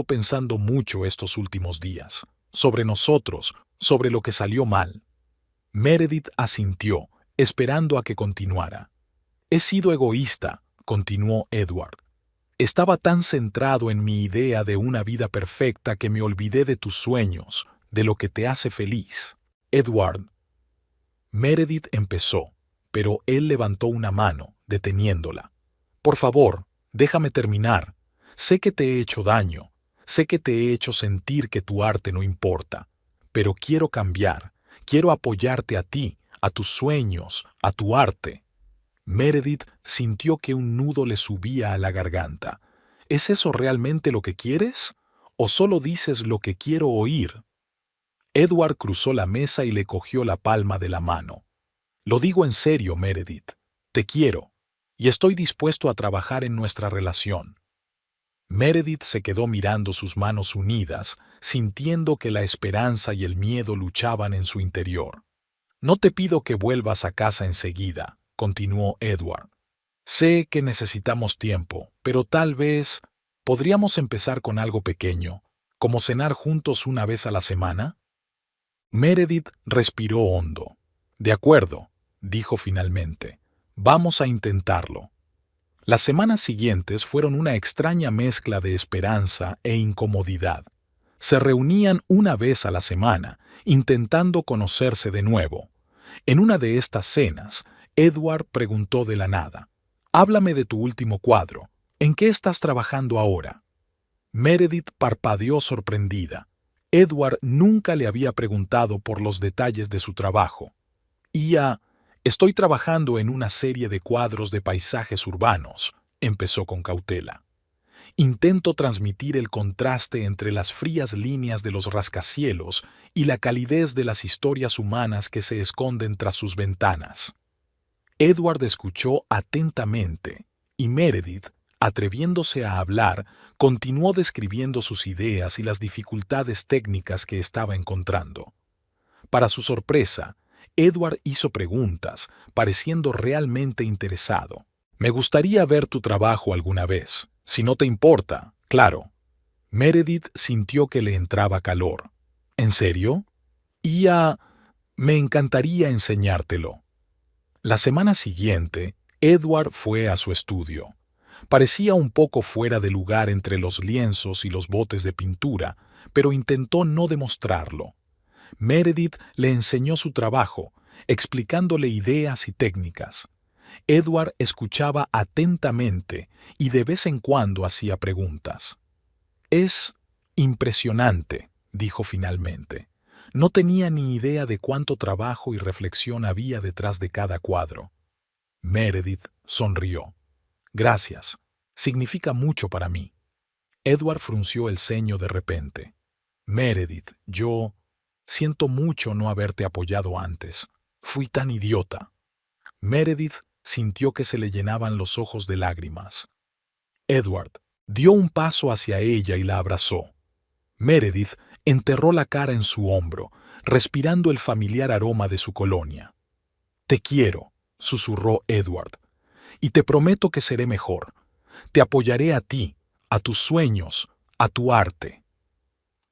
Speaker 1: pensando mucho estos últimos días. Sobre nosotros, sobre lo que salió mal». Meredith asintió, esperando a que continuara. «He sido egoísta», continuó Edward. «Estaba tan centrado en mi idea de una vida perfecta que me olvidé de tus sueños, de lo que te hace feliz». «Edward». Meredith empezó, pero él levantó una mano, deteniéndola. «Por favor, déjame terminar. Sé que te he hecho daño, sé que te he hecho sentir que tu arte no importa, pero quiero cambiar, quiero apoyarte a ti, a tus sueños, a tu arte». Meredith sintió que un nudo le subía a la garganta. ¿Es eso realmente lo que quieres? ¿O solo dices lo que quiero oír? Edward cruzó la mesa y le cogió la palma de la mano. «Lo digo en serio, Meredith. Te quiero. y estoy dispuesto a trabajar en nuestra relación. Meredith se quedó mirando sus manos unidas, sintiendo que la esperanza y el miedo luchaban en su interior. No te pido que vuelvas a casa enseguida, continuó Edward. Sé que necesitamos tiempo, pero tal vez podríamos empezar con algo pequeño, como cenar juntos una vez a la semana. Meredith respiró hondo. De acuerdo, dijo finalmente. Vamos a intentarlo. Las semanas siguientes fueron una extraña mezcla de esperanza e incomodidad. Se reunían una vez a la semana, intentando conocerse de nuevo. En una de estas cenas, Edward preguntó de la nada: «Háblame de tu último cuadro. ¿En qué estás trabajando ahora?» Meredith parpadeó sorprendida. Edward nunca le había preguntado por los detalles de su trabajo. Estoy trabajando en una serie de cuadros de paisajes urbanos, empezó con cautela. Intento transmitir el contraste entre las frías líneas de los rascacielos y la calidez de las historias humanas que se esconden tras sus ventanas. Edward escuchó atentamente y Meredith, atreviéndose a hablar, continuó describiendo sus ideas y las dificultades técnicas que estaba encontrando. Para su sorpresa, Edward hizo preguntas, pareciendo realmente interesado. «Me gustaría ver tu trabajo alguna vez, si no te importa, claro». Meredith sintió que le entraba calor. «¿En serio?» Me encantaría enseñártelo». La semana siguiente, Edward fue a su estudio. Parecía un poco fuera de lugar entre los lienzos y los botes de pintura, pero intentó no demostrarlo. Meredith le enseñó su trabajo, explicándole ideas y técnicas. Edward escuchaba atentamente y de vez en cuando hacía preguntas. «Es impresionante», dijo finalmente. No tenía ni idea de cuánto trabajo y reflexión había detrás de cada cuadro. Meredith sonrió. «Gracias. Significa mucho para mí». Edward frunció el ceño de repente. «Meredith, yo siento mucho no haberte apoyado antes. Fui tan idiota». Meredith sintió que se le llenaban los ojos de lágrimas. Edward dio un paso hacia ella y la abrazó. Meredith enterró la cara en su hombro, respirando el familiar aroma de su colonia. «Te quiero», susurró Edward, «y te prometo que seré mejor. Te apoyaré a ti, a tus sueños, a tu arte».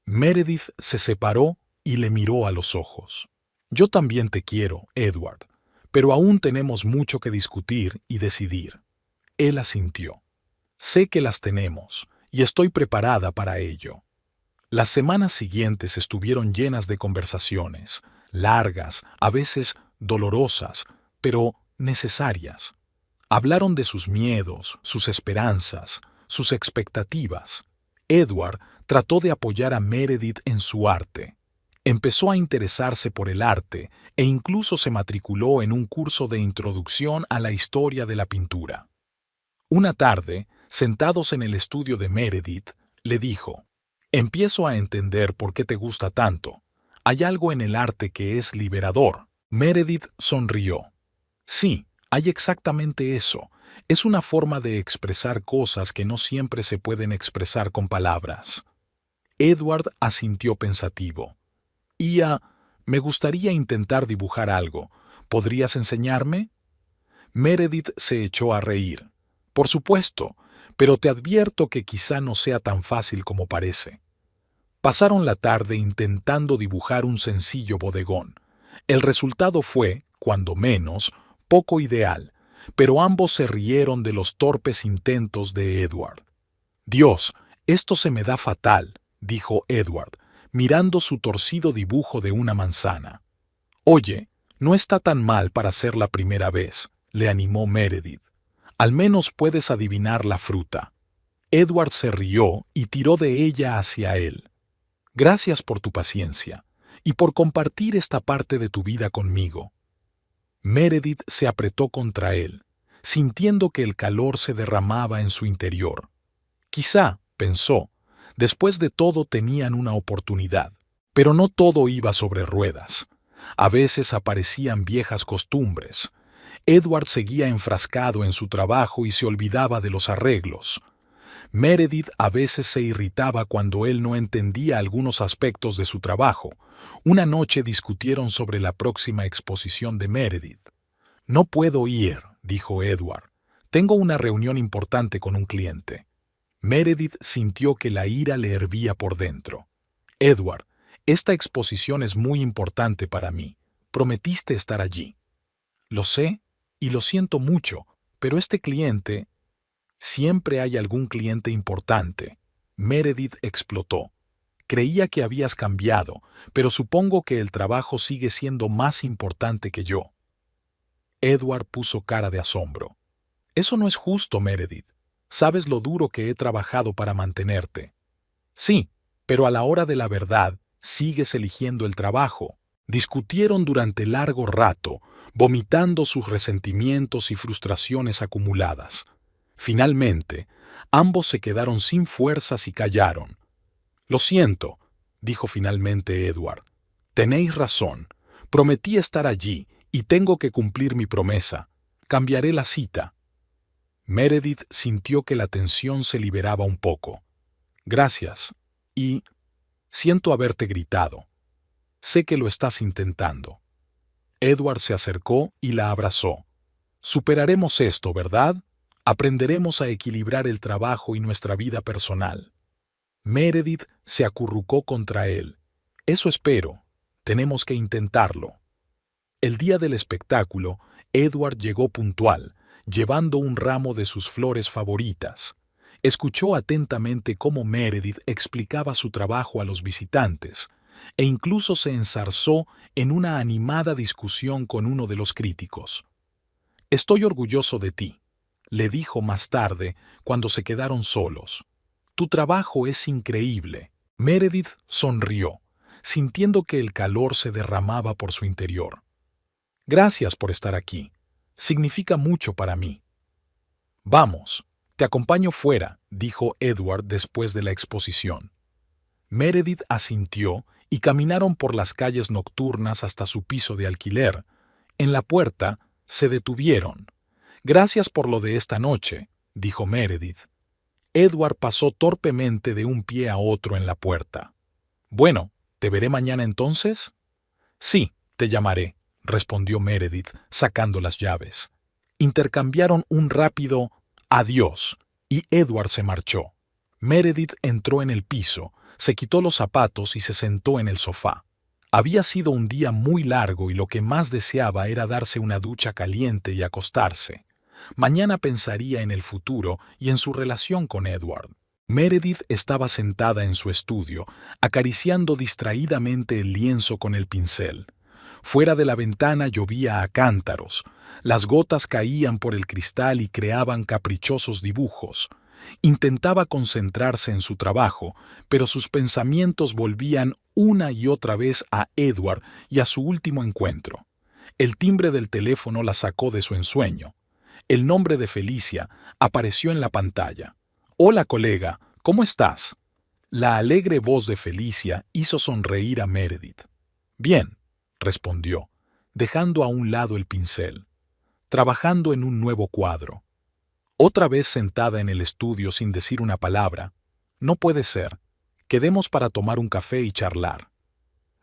Speaker 1: Meredith se separó y le miró a los ojos. «Yo también te quiero, Edward, pero aún tenemos mucho que discutir y decidir». Él asintió. «Sé que las tenemos, y estoy preparada para ello». Las semanas siguientes estuvieron llenas de conversaciones, largas, a veces dolorosas, pero necesarias. Hablaron de sus miedos, sus esperanzas, sus expectativas. Edward trató de apoyar a Meredith en su arte. Empezó a interesarse por el arte e incluso se matriculó en un curso de introducción a la historia de la pintura. Una tarde, sentados en el estudio de Meredith, le dijo: «Empiezo a entender por qué te gusta tanto. Hay algo en el arte que es liberador». Meredith sonrió. «Sí, hay exactamente eso. Es una forma de expresar cosas que no siempre se pueden expresar con palabras». Edward asintió pensativo. Me gustaría intentar dibujar algo. ¿Podrías enseñarme?» Meredith se echó a reír. «Por supuesto, pero te advierto que quizá no sea tan fácil como parece». Pasaron la tarde intentando dibujar un sencillo bodegón. El resultado fue, cuando menos, poco ideal, pero ambos se rieron de los torpes intentos de Edward. «Dios, esto se me da fatal», dijo Edward, mirando su torcido dibujo de una manzana. «Oye, no está tan mal para ser la primera vez», le animó Meredith. «Al menos puedes adivinar la fruta». Edward se rió y tiró de ella hacia él. «Gracias por tu paciencia y por compartir esta parte de tu vida conmigo». Meredith se apretó contra él, sintiendo que el calor se derramaba en su interior. Quizá, pensó, después de todo tenían una oportunidad, pero no todo iba sobre ruedas. A veces aparecían viejas costumbres. Edward seguía enfrascado en su trabajo y se olvidaba de los arreglos. Meredith a veces se irritaba cuando él no entendía algunos aspectos de su trabajo. Una noche discutieron sobre la próxima exposición de Meredith. «No puedo ir», dijo Edward. «Tengo una reunión importante con un cliente». Meredith sintió que la ira le hervía por dentro. «Edward, esta exposición es muy importante para mí. Prometiste estar allí». «Lo sé, y lo siento mucho, pero este cliente...» «Siempre hay algún cliente importante». Meredith explotó. «Creía que habías cambiado, pero supongo que el trabajo sigue siendo más importante que yo». Edward puso cara de asombro. «Eso no es justo, Meredith. Sabes lo duro que he trabajado para mantenerte». «Sí, pero a la hora de la verdad, sigues eligiendo el trabajo». Discutieron durante largo rato, vomitando sus resentimientos y frustraciones acumuladas. Finalmente, ambos se quedaron sin fuerzas y callaron. «Lo siento», dijo finalmente Edward. «Tenéis razón. Prometí estar allí y tengo que cumplir mi promesa. Cambiaré la cita». Meredith sintió que la tensión se liberaba un poco. «Gracias. Y siento haberte gritado. Sé que lo estás intentando». Edward se acercó y la abrazó. «Superaremos esto, ¿verdad? Aprenderemos a equilibrar el trabajo y nuestra vida personal». Meredith se acurrucó contra él. «Eso espero. Tenemos que intentarlo». El día del espectáculo, Edward llegó puntual, llevando un ramo de sus flores favoritas. Escuchó atentamente cómo Meredith explicaba su trabajo a los visitantes, e incluso se enzarzó en una animada discusión con uno de los críticos. «Estoy orgulloso de ti», le dijo más tarde cuando se quedaron solos. «Tu trabajo es increíble». Meredith sonrió, sintiendo que el calor se derramaba por su interior. «Gracias por estar aquí. Significa mucho para mí». «Vamos, te acompaño fuera», dijo Edward después de la exposición. Meredith asintió y caminaron por las calles nocturnas hasta su piso de alquiler. En la puerta se detuvieron. «Gracias por lo de esta noche», dijo Meredith. Edward pasó torpemente de un pie a otro en la puerta. «Bueno, ¿te veré mañana entonces?» «Sí, te llamaré», respondió Meredith, sacando las llaves. Intercambiaron un rápido «adiós» y Edward se marchó. Meredith entró en el piso, se quitó los zapatos y se sentó en el sofá. Había sido un día muy largo y lo que más deseaba era darse una ducha caliente y acostarse. Mañana pensaría en el futuro y en su relación con Edward. Meredith estaba sentada en su estudio, acariciando distraídamente el lienzo con el pincel. Fuera de la ventana llovía a cántaros. Las gotas caían por el cristal y creaban caprichosos dibujos. Intentaba concentrarse en su trabajo, pero sus pensamientos volvían una y otra vez a Edward y a su último encuentro. El timbre del teléfono la sacó de su ensueño. El nombre de Felicia apareció en la pantalla. «Hola, colega, ¿cómo estás?» La alegre voz de Felicia hizo sonreír a Meredith. «Bien», respondió, dejando a un lado el pincel. «Trabajando en un nuevo cuadro». Otra vez sentada en el estudio sin decir una palabra. «No puede ser. Quedemos para tomar un café y charlar».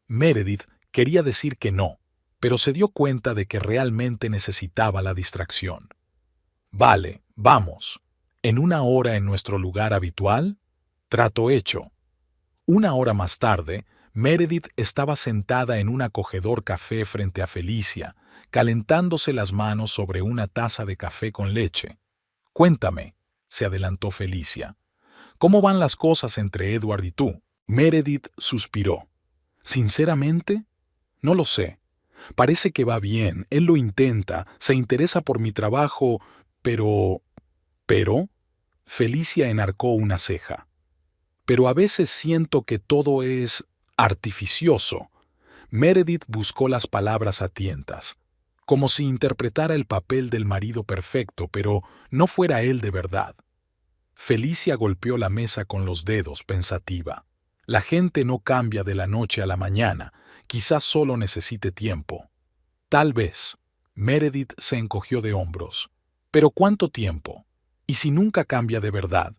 Speaker 1: Meredith quería decir que no, pero se dio cuenta de que realmente necesitaba la distracción. «Vale, vamos. ¿En una hora en nuestro lugar habitual?» Trato hecho. Una hora más tarde, Meredith estaba sentada en un acogedor café frente a Felicia, calentándose las manos sobre una taza de café con leche. «Cuéntame», se adelantó Felicia. «¿Cómo van las cosas entre Edward y tú?» Meredith suspiró. «Sinceramente, no lo sé. Parece que va bien, él lo intenta, se interesa por mi trabajo, pero...» «¿Pero?» Felicia enarcó una ceja. «Pero a veces siento que todo es artificioso». Meredith buscó las palabras a tientas, como si interpretara el papel del marido perfecto, pero no fuera él de verdad. Felicia golpeó la mesa con los dedos, pensativa. La gente no cambia de la noche a la mañana, quizás solo necesite tiempo. Tal vez. Meredith se encogió de hombros. ¿Pero cuánto tiempo? ¿Y si nunca cambia de verdad?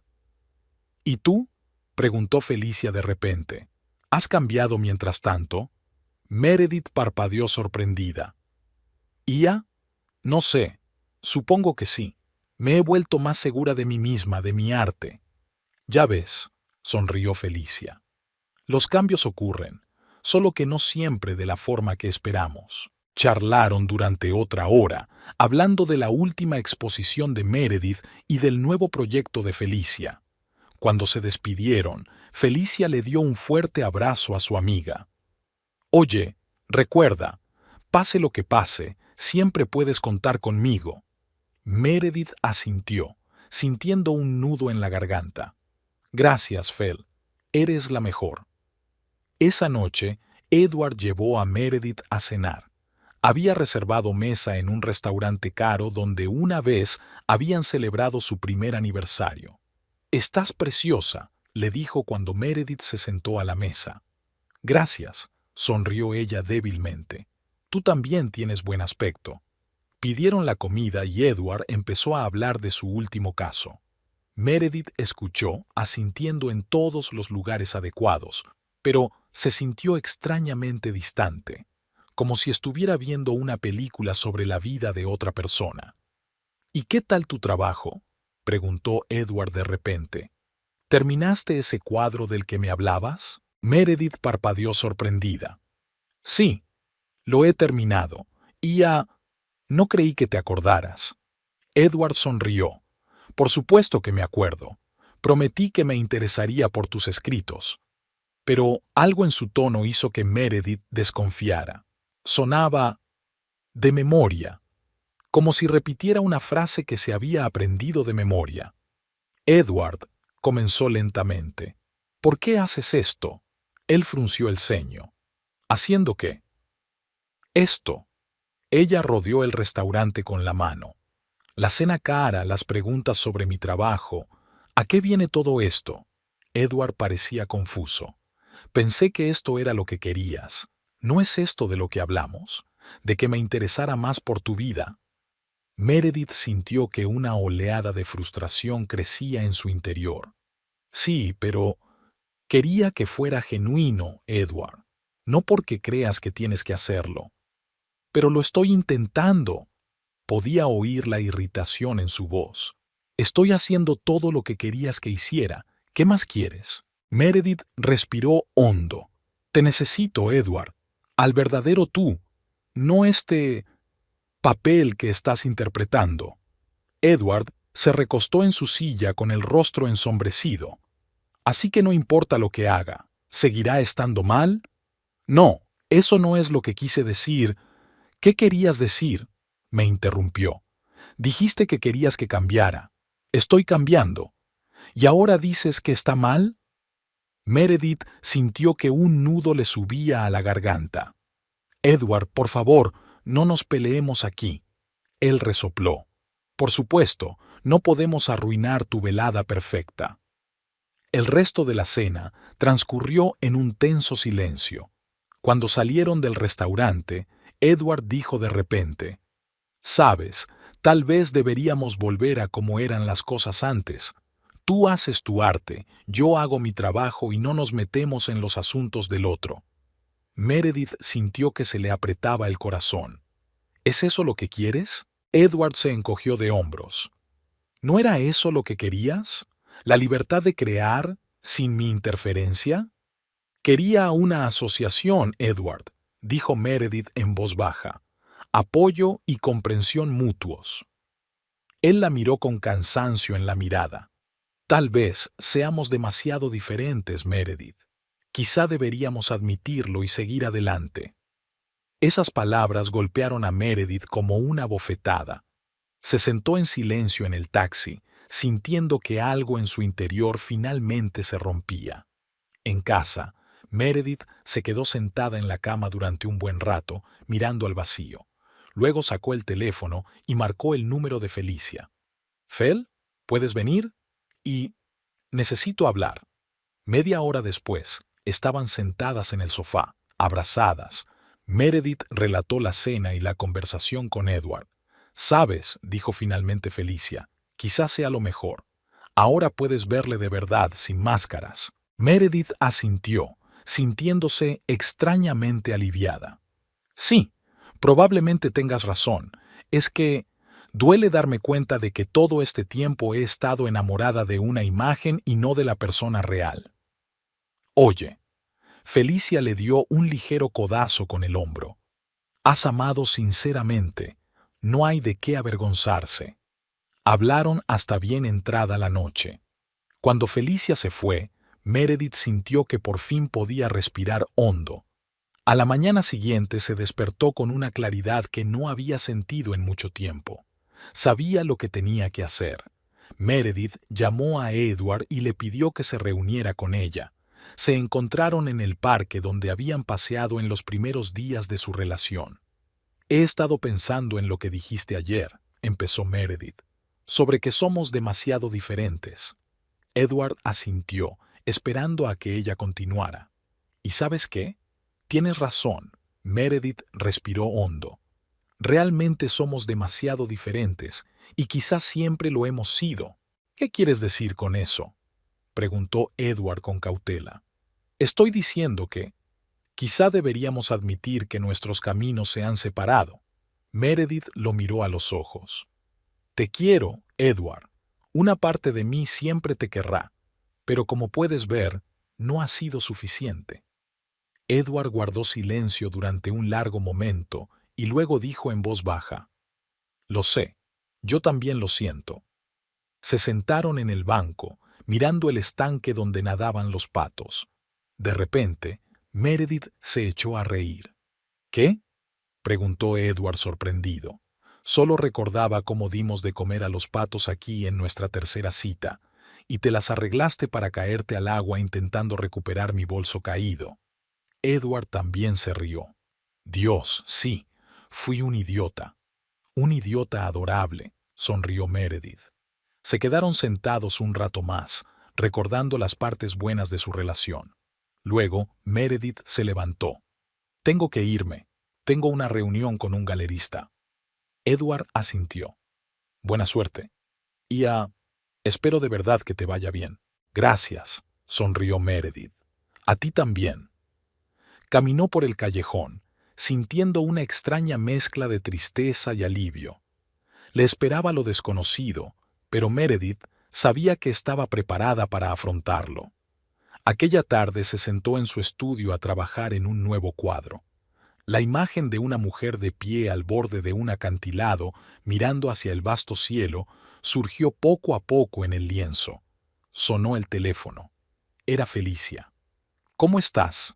Speaker 1: ¿Y tú? Preguntó Felicia de repente. ¿Has cambiado mientras tanto? Meredith parpadeó sorprendida. ¿Ia? No sé. Supongo que sí. Me he vuelto más segura de mí misma, de mi arte. Ya ves, sonrió Felicia. Los cambios ocurren, solo que no siempre de la forma que esperamos. Charlaron durante otra hora, hablando de la última exposición de Meredith y del nuevo proyecto de Felicia. Cuando se despidieron, Felicia le dio un fuerte abrazo a su amiga. Oye, recuerda, pase lo que pase, siempre puedes contar conmigo. Meredith asintió, sintiendo un nudo en la garganta. Gracias, Fel. Eres la mejor. Esa noche, Edward llevó a Meredith a cenar. Había reservado mesa en un restaurante caro donde una vez habían celebrado su primer aniversario. «Estás preciosa», le dijo cuando Meredith se sentó a la mesa. «Gracias», sonrió ella débilmente. «Tú también tienes buen aspecto». Pidieron la comida y Edward empezó a hablar de su último caso. Meredith escuchó, asintiendo en todos los lugares adecuados, pero se sintió extrañamente distante, como si estuviera viendo una película sobre la vida de otra persona. «¿Y qué tal tu trabajo?», preguntó Edward de repente. «¿Terminaste ese cuadro del que me hablabas?». Meredith parpadeó sorprendida. «Sí, lo he terminado, y no creí que te acordaras». Edward sonrió. «Por supuesto que me acuerdo. Prometí que me interesaría por tus escritos». Pero algo en su tono hizo que Meredith desconfiara. Sonaba de memoria, como si repitiera una frase que se había aprendido de memoria. «Edward», comenzó lentamente, «¿por qué haces esto?». Él frunció el ceño. «¿Haciendo qué?». «Esto». Ella rodeó el restaurante con la mano. «La cena cara, las preguntas sobre mi trabajo. ¿A qué viene todo esto?». Edward parecía confuso. «Pensé que esto era lo que querías. ¿No es esto de lo que hablamos? ¿De que me interesara más por tu vida?». Meredith sintió que una oleada de frustración crecía en su interior. «Sí, pero quería que fuera genuino, Edward. No porque creas que tienes que hacerlo». «Pero lo estoy intentando». Podía oír la irritación en su voz. «Estoy haciendo todo lo que querías que hiciera. ¿Qué más quieres?». Meredith respiró hondo. «Te necesito, Edward. Al verdadero tú. No este papel que estás interpretando». Edward se recostó en su silla con el rostro ensombrecido. «Así que no importa lo que haga. ¿Seguirá estando mal?». «No, eso no es lo que quise decir». «¿Qué querías decir?», me interrumpió. «Dijiste que querías que cambiara. Estoy cambiando. ¿Y ahora dices que está mal?». Meredith sintió que un nudo le subía a la garganta. «Edward, por favor, no nos peleemos aquí». Él resopló. «Por supuesto, no podemos arruinar tu velada perfecta». El resto de la cena transcurrió en un tenso silencio. Cuando salieron del restaurante, Edward dijo de repente: «Sabes, tal vez deberíamos volver a como eran las cosas antes. Tú haces tu arte, yo hago mi trabajo y no nos metemos en los asuntos del otro». Meredith sintió que se le apretaba el corazón. «¿Es eso lo que quieres?». Edward se encogió de hombros. «¿No era eso lo que querías? ¿La libertad de crear sin mi interferencia?». «Quería una asociación, Edward», dijo Meredith en voz baja. «Apoyo y comprensión mutuos». Él la miró con cansancio en la mirada. «Tal vez seamos demasiado diferentes, Meredith. Quizá deberíamos admitirlo y seguir adelante». Esas palabras golpearon a Meredith como una bofetada. Se sentó en silencio en el taxi, sintiendo que algo en su interior finalmente se rompía. En casa, Meredith se quedó sentada en la cama durante un buen rato, mirando al vacío. Luego sacó el teléfono y marcó el número de Felicia. «Fel, ¿puedes venir?». «Y necesito hablar». Media hora después, estaban sentadas en el sofá, abrazadas. Meredith relató la cena y la conversación con Edward. «Sabes», dijo finalmente Felicia, «quizás sea lo mejor. Ahora puedes verle de verdad, sin máscaras». Meredith asintió, sintiéndose extrañamente aliviada. «Sí, probablemente tengas razón. Es que duele darme cuenta de que todo este tiempo he estado enamorada de una imagen y no de la persona real». «Oye». Felicia le dio un ligero codazo con el hombro. «Has amado sinceramente. No hay de qué avergonzarse». Hablaron hasta bien entrada la noche. Cuando Felicia se fue, Meredith sintió que por fin podía respirar hondo. A la mañana siguiente se despertó con una claridad que no había sentido en mucho tiempo. Sabía lo que tenía que hacer. Meredith llamó a Edward y le pidió que se reuniera con ella. Se encontraron en el parque donde habían paseado en los primeros días de su relación. «He estado pensando en lo que dijiste ayer», empezó Meredith, «sobre que somos demasiado diferentes». Edward asintió, esperando a que ella continuara. «¿Y sabes qué? Tienes razón». Meredith respiró hondo. «Realmente somos demasiado diferentes, y quizás siempre lo hemos sido». «¿Qué quieres decir con eso?», preguntó Edward con cautela. «Estoy diciendo que quizá deberíamos admitir que nuestros caminos se han separado». Meredith lo miró a los ojos. «Te quiero, Edward. Una parte de mí siempre te querrá. Pero como puedes ver, no ha sido suficiente». Edward guardó silencio durante un largo momento y luego dijo en voz baja: «Lo sé, yo también lo siento». Se sentaron en el banco, mirando el estanque donde nadaban los patos. De repente, Meredith se echó a reír. «¿Qué?», preguntó Edward sorprendido. «Solo recordaba cómo dimos de comer a los patos aquí en nuestra tercera cita, y te las arreglaste para caerte al agua intentando recuperar mi bolso caído». Edward también se rió. «Dios, sí, fui un idiota. Un idiota adorable», sonrió Meredith. Se quedaron sentados un rato más, recordando las partes buenas de su relación. Luego, Meredith se levantó. «Tengo que irme. Tengo una reunión con un galerista». Edward asintió. «Buena suerte. Espero de verdad que te vaya bien». «Gracias», sonrió Meredith. «A ti también». Caminó por el callejón, sintiendo una extraña mezcla de tristeza y alivio. Le esperaba lo desconocido, pero Meredith sabía que estaba preparada para afrontarlo. Aquella tarde se sentó en su estudio a trabajar en un nuevo cuadro. La imagen de una mujer de pie al borde de un acantilado, mirando hacia el vasto cielo, surgió poco a poco en el lienzo. Sonó el teléfono. Era Felicia. «¿Cómo estás?»,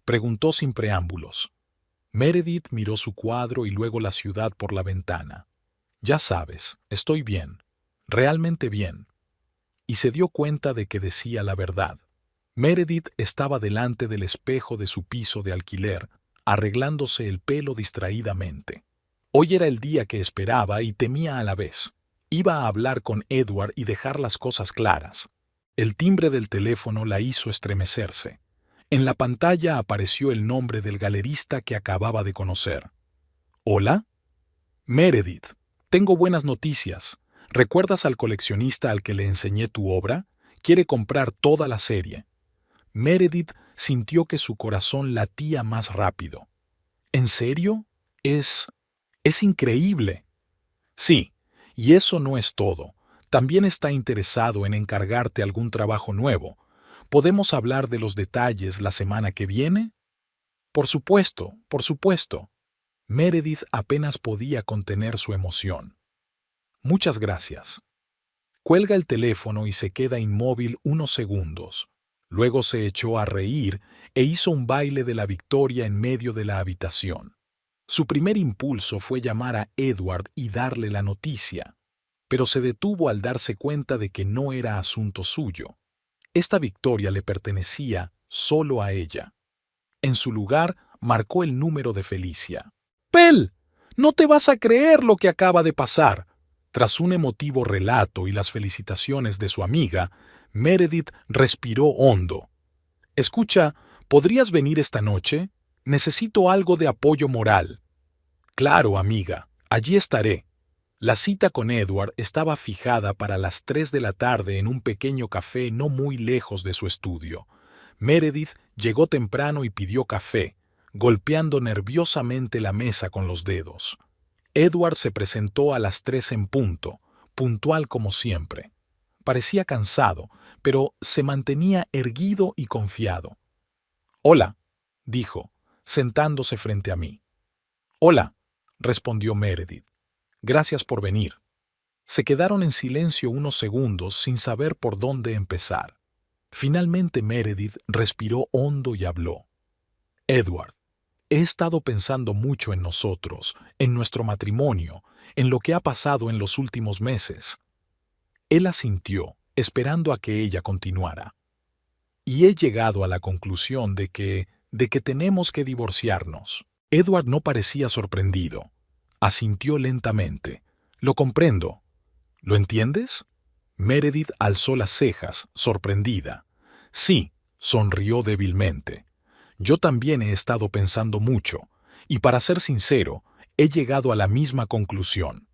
Speaker 1: preguntó sin preámbulos. Meredith miró su cuadro y luego la ciudad por la ventana. «Ya sabes, estoy bien, realmente bien». Y se dio cuenta de que decía la verdad. Meredith estaba delante del espejo de su piso de alquiler, arreglándose el pelo distraídamente. Hoy era el día que esperaba y temía a la vez. Iba a hablar con Edward y dejar las cosas claras. El timbre del teléfono la hizo estremecerse. En la pantalla apareció el nombre del galerista que acababa de conocer. «¿Hola?» «Meredith, tengo buenas noticias. ¿Recuerdas al coleccionista al que le enseñé tu obra? Quiere comprar toda la serie». Meredith sintió que su corazón latía más rápido. «¿En serio? Es increíble». «Sí, y eso no es todo. También está interesado en encargarte algún trabajo nuevo. ¿Podemos hablar de los detalles la semana que viene?» «Por supuesto, por supuesto». Meredith apenas podía contener su emoción. «Muchas gracias». Cuelga el teléfono y se queda inmóvil unos segundos. Luego se echó a reír e hizo un baile de la victoria en medio de la habitación. Su primer impulso fue llamar a Edward y darle la noticia, pero se detuvo al darse cuenta de que no era asunto suyo. Esta victoria le pertenecía solo a ella. En su lugar, marcó el número de Felicia. «Pel, no te vas a creer lo que acaba de pasar». Tras un emotivo relato y las felicitaciones de su amiga, Meredith respiró hondo. «Escucha, ¿podrías venir esta noche? Necesito algo de apoyo moral. Claro, amiga, allí estaré. La cita con Edward estaba fijada para las 3 de la tarde en un pequeño café no muy lejos de su estudio. Meredith llegó temprano y pidió café, golpeando nerviosamente la mesa con los dedos. Edward se presentó a las 3 en punto, puntual como siempre. Parecía cansado, pero se mantenía erguido y confiado. «Hola», dijo, sentándose frente a mí. «Hola», respondió Meredith. «Gracias por venir». Se quedaron en silencio unos segundos sin saber por dónde empezar. Finalmente Meredith respiró hondo y habló. «Edward, he estado pensando mucho en nosotros, en nuestro matrimonio, en lo que ha pasado en los últimos meses». Él asintió, esperando a que ella continuara. «Y he llegado a la conclusión de que tenemos que divorciarnos». Edward no parecía sorprendido. Asintió lentamente. «Lo comprendo». «¿Lo entiendes?» Meredith alzó las cejas, sorprendida. «Sí», sonrió débilmente. «Yo también he estado pensando mucho, y para ser sincero, he llegado a la misma conclusión».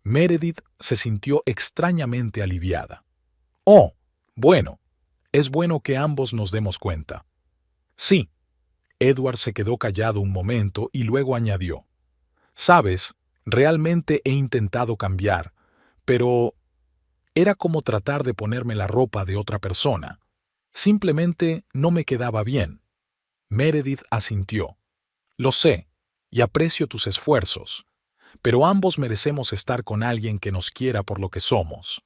Speaker 1: Meredith se sintió extrañamente aliviada. «Oh, bueno, es bueno que ambos nos demos cuenta». «Sí». Edward se quedó callado un momento y luego añadió. «Sabes, realmente he intentado cambiar, pero era como tratar de ponerme la ropa de otra persona. Simplemente no me quedaba bien». Meredith asintió. «Lo sé, y aprecio tus esfuerzos, pero ambos merecemos estar con alguien que nos quiera por lo que somos».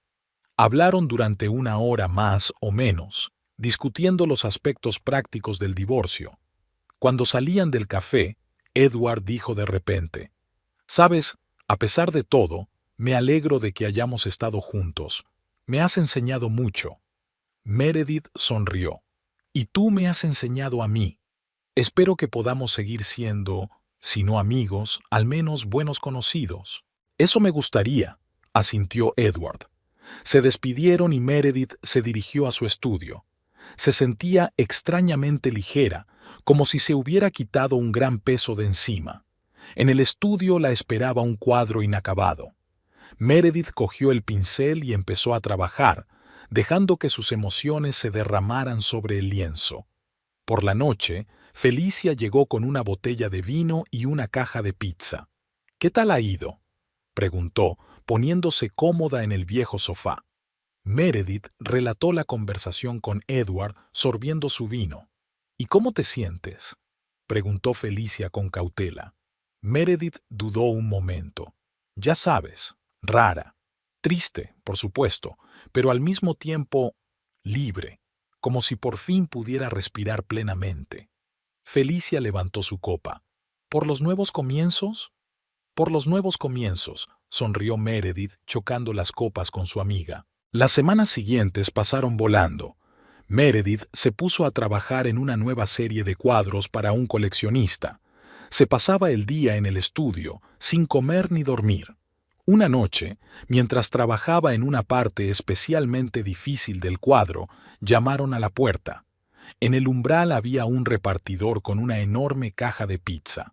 Speaker 1: Hablaron durante 1 hora más o menos, discutiendo los aspectos prácticos del divorcio. Cuando salían del café, Edward dijo de repente, «Sabes, a pesar de todo, me alegro de que hayamos estado juntos. Me has enseñado mucho». Meredith sonrió. «Y tú me has enseñado a mí. Espero que podamos seguir siendo, si no amigos, al menos buenos conocidos». «Eso me gustaría», asintió Edward. Se despidieron y Meredith se dirigió a su estudio. Se sentía extrañamente ligera, como si se hubiera quitado un gran peso de encima. En el estudio la esperaba un cuadro inacabado. Meredith cogió el pincel y empezó a trabajar, dejando que sus emociones se derramaran sobre el lienzo. Por la noche, Felicia llegó con una botella de vino y una caja de pizza. «¿Qué tal ha ido?», preguntó, poniéndose cómoda en el viejo sofá. Meredith relató la conversación con Edward sorbiendo su vino. «¿Y cómo te sientes?», preguntó Felicia con cautela. Meredith dudó un momento. «Ya sabes, rara, triste, por supuesto, pero al mismo tiempo libre, como si por fin pudiera respirar plenamente». Felicia levantó su copa. «¿Por los nuevos comienzos?». «Por los nuevos comienzos», sonrió Meredith chocando las copas con su amiga. Las semanas siguientes pasaron volando. Meredith se puso a trabajar en una nueva serie de cuadros para un coleccionista. Se pasaba el día en el estudio, sin comer ni dormir. Una noche, mientras trabajaba en una parte especialmente difícil del cuadro, llamaron a la puerta. En el umbral había un repartidor con una enorme caja de pizza.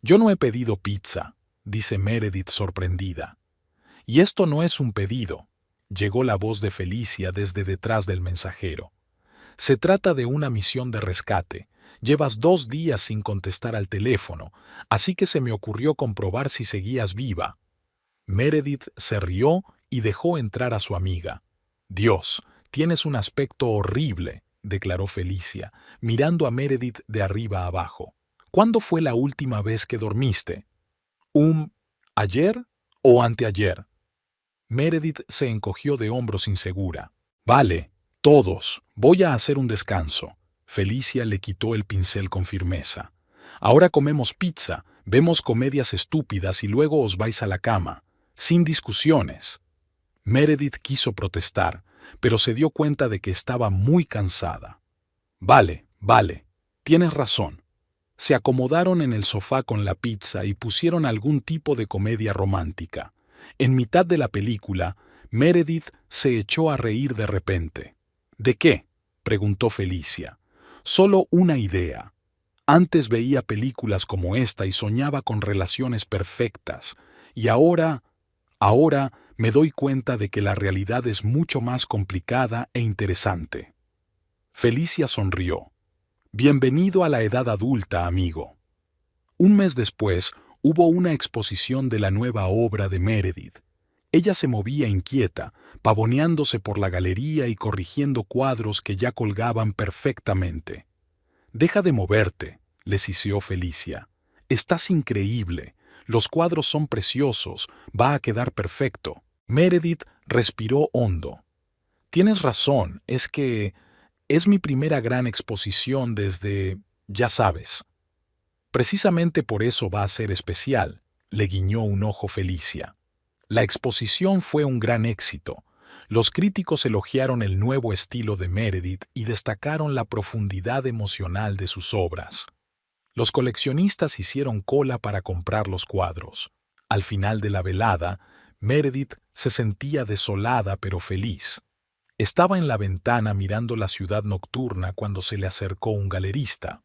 Speaker 1: «Yo no he pedido pizza», dice Meredith sorprendida. «Y esto no es un pedido», llegó la voz de Felicia desde detrás del mensajero. «Se trata de una misión de rescate. Llevas 2 días sin contestar al teléfono, así que se me ocurrió comprobar si seguías viva». Meredith se rió y dejó entrar a su amiga. «Dios, tienes un aspecto horrible», declaró Felicia, mirando a Meredith de arriba abajo. «¿Cuándo fue la última vez que dormiste?» ¿Ayer o anteayer?» Meredith se encogió de hombros insegura. «Vale, todos, voy a hacer un descanso». Felicia le quitó el pincel con firmeza. «Ahora comemos pizza, vemos comedias estúpidas y luego os vais a la cama. Sin discusiones». Meredith quiso protestar, pero se dio cuenta de que estaba muy cansada. «Vale, tienes razón». Se acomodaron en el sofá con la pizza y pusieron algún tipo de comedia romántica. En mitad de la película, Meredith se echó a reír de repente. «¿De qué?», preguntó Felicia. «Solo una idea». Antes veía películas como esta y soñaba con relaciones perfectas, y ahora me doy cuenta de que la realidad es mucho más complicada e interesante. Felicia sonrió. Bienvenido a la edad adulta, amigo. Un mes después, hubo una exposición de la nueva obra de Meredith. Ella se movía inquieta, pavoneándose por la galería y corrigiendo cuadros que ya colgaban perfectamente. «Deja de moverte», le siseó Felicia. «Estás increíble. Los cuadros son preciosos. Va a quedar perfecto». Meredith respiró hondo. «Tienes razón, es mi primera gran exposición desde, ya sabes». «Precisamente por eso va a ser especial», le guiñó un ojo Felicia. La exposición fue un gran éxito. Los críticos elogiaron el nuevo estilo de Meredith y destacaron la profundidad emocional de sus obras. Los coleccionistas hicieron cola para comprar los cuadros. Al final de la velada, Meredith se sentía desolada pero feliz. Estaba en la ventana mirando la ciudad nocturna cuando se le acercó un galerista.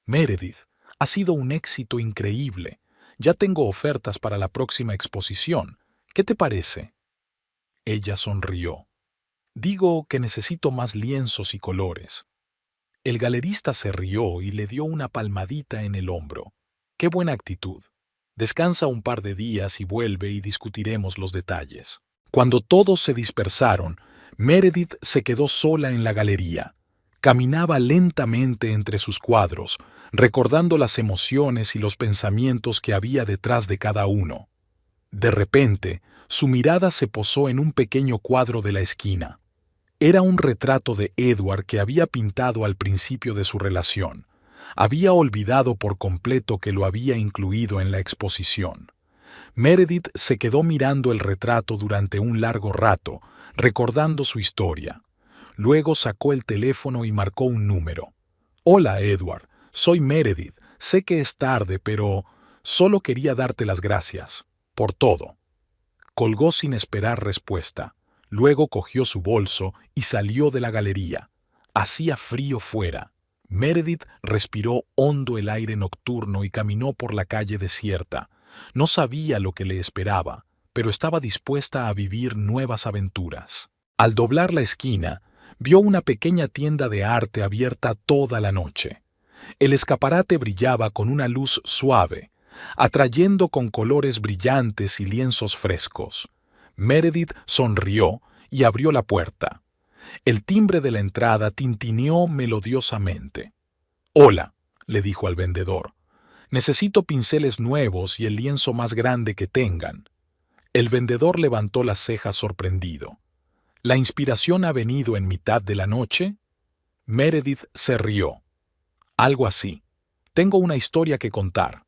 Speaker 1: «Meredith, ha sido un éxito increíble. Ya tengo ofertas para la próxima exposición. ¿Qué te parece?» Ella sonrió. «Digo que necesito más lienzos y colores». El galerista se rió y le dio una palmadita en el hombro. «Qué buena actitud. Descansa un par de días y vuelve y discutiremos los detalles». Cuando todos se dispersaron, Meredith se quedó sola en la galería. Caminaba lentamente entre sus cuadros, recordando las emociones y los pensamientos que había detrás de cada uno. De repente, su mirada se posó en un pequeño cuadro de la esquina. Era un retrato de Edward que había pintado al principio de su relación. Había olvidado por completo que lo había incluido en la exposición. Meredith se quedó mirando el retrato durante un largo rato, recordando su historia. Luego sacó el teléfono y marcó un número. «Hola, Edward. Soy Meredith. Sé que es tarde, pero solo quería darte las gracias. Por todo». Colgó sin esperar respuesta. Luego cogió su bolso y salió de la galería. Hacía frío fuera. Meredith respiró hondo el aire nocturno y caminó por la calle desierta. No sabía lo que le esperaba, pero estaba dispuesta a vivir nuevas aventuras. Al doblar la esquina, vio una pequeña tienda de arte abierta toda la noche. El escaparate brillaba con una luz suave, atrayendo con colores brillantes y lienzos frescos. Meredith sonrió y abrió la puerta. El timbre de la entrada tintineó melodiosamente. «Hola», le dijo al vendedor. «Necesito pinceles nuevos y el lienzo más grande que tengan». El vendedor levantó las cejas sorprendido. «¿La inspiración ha venido en mitad de la noche?» Meredith se rió. «Algo así. Tengo una historia que contar».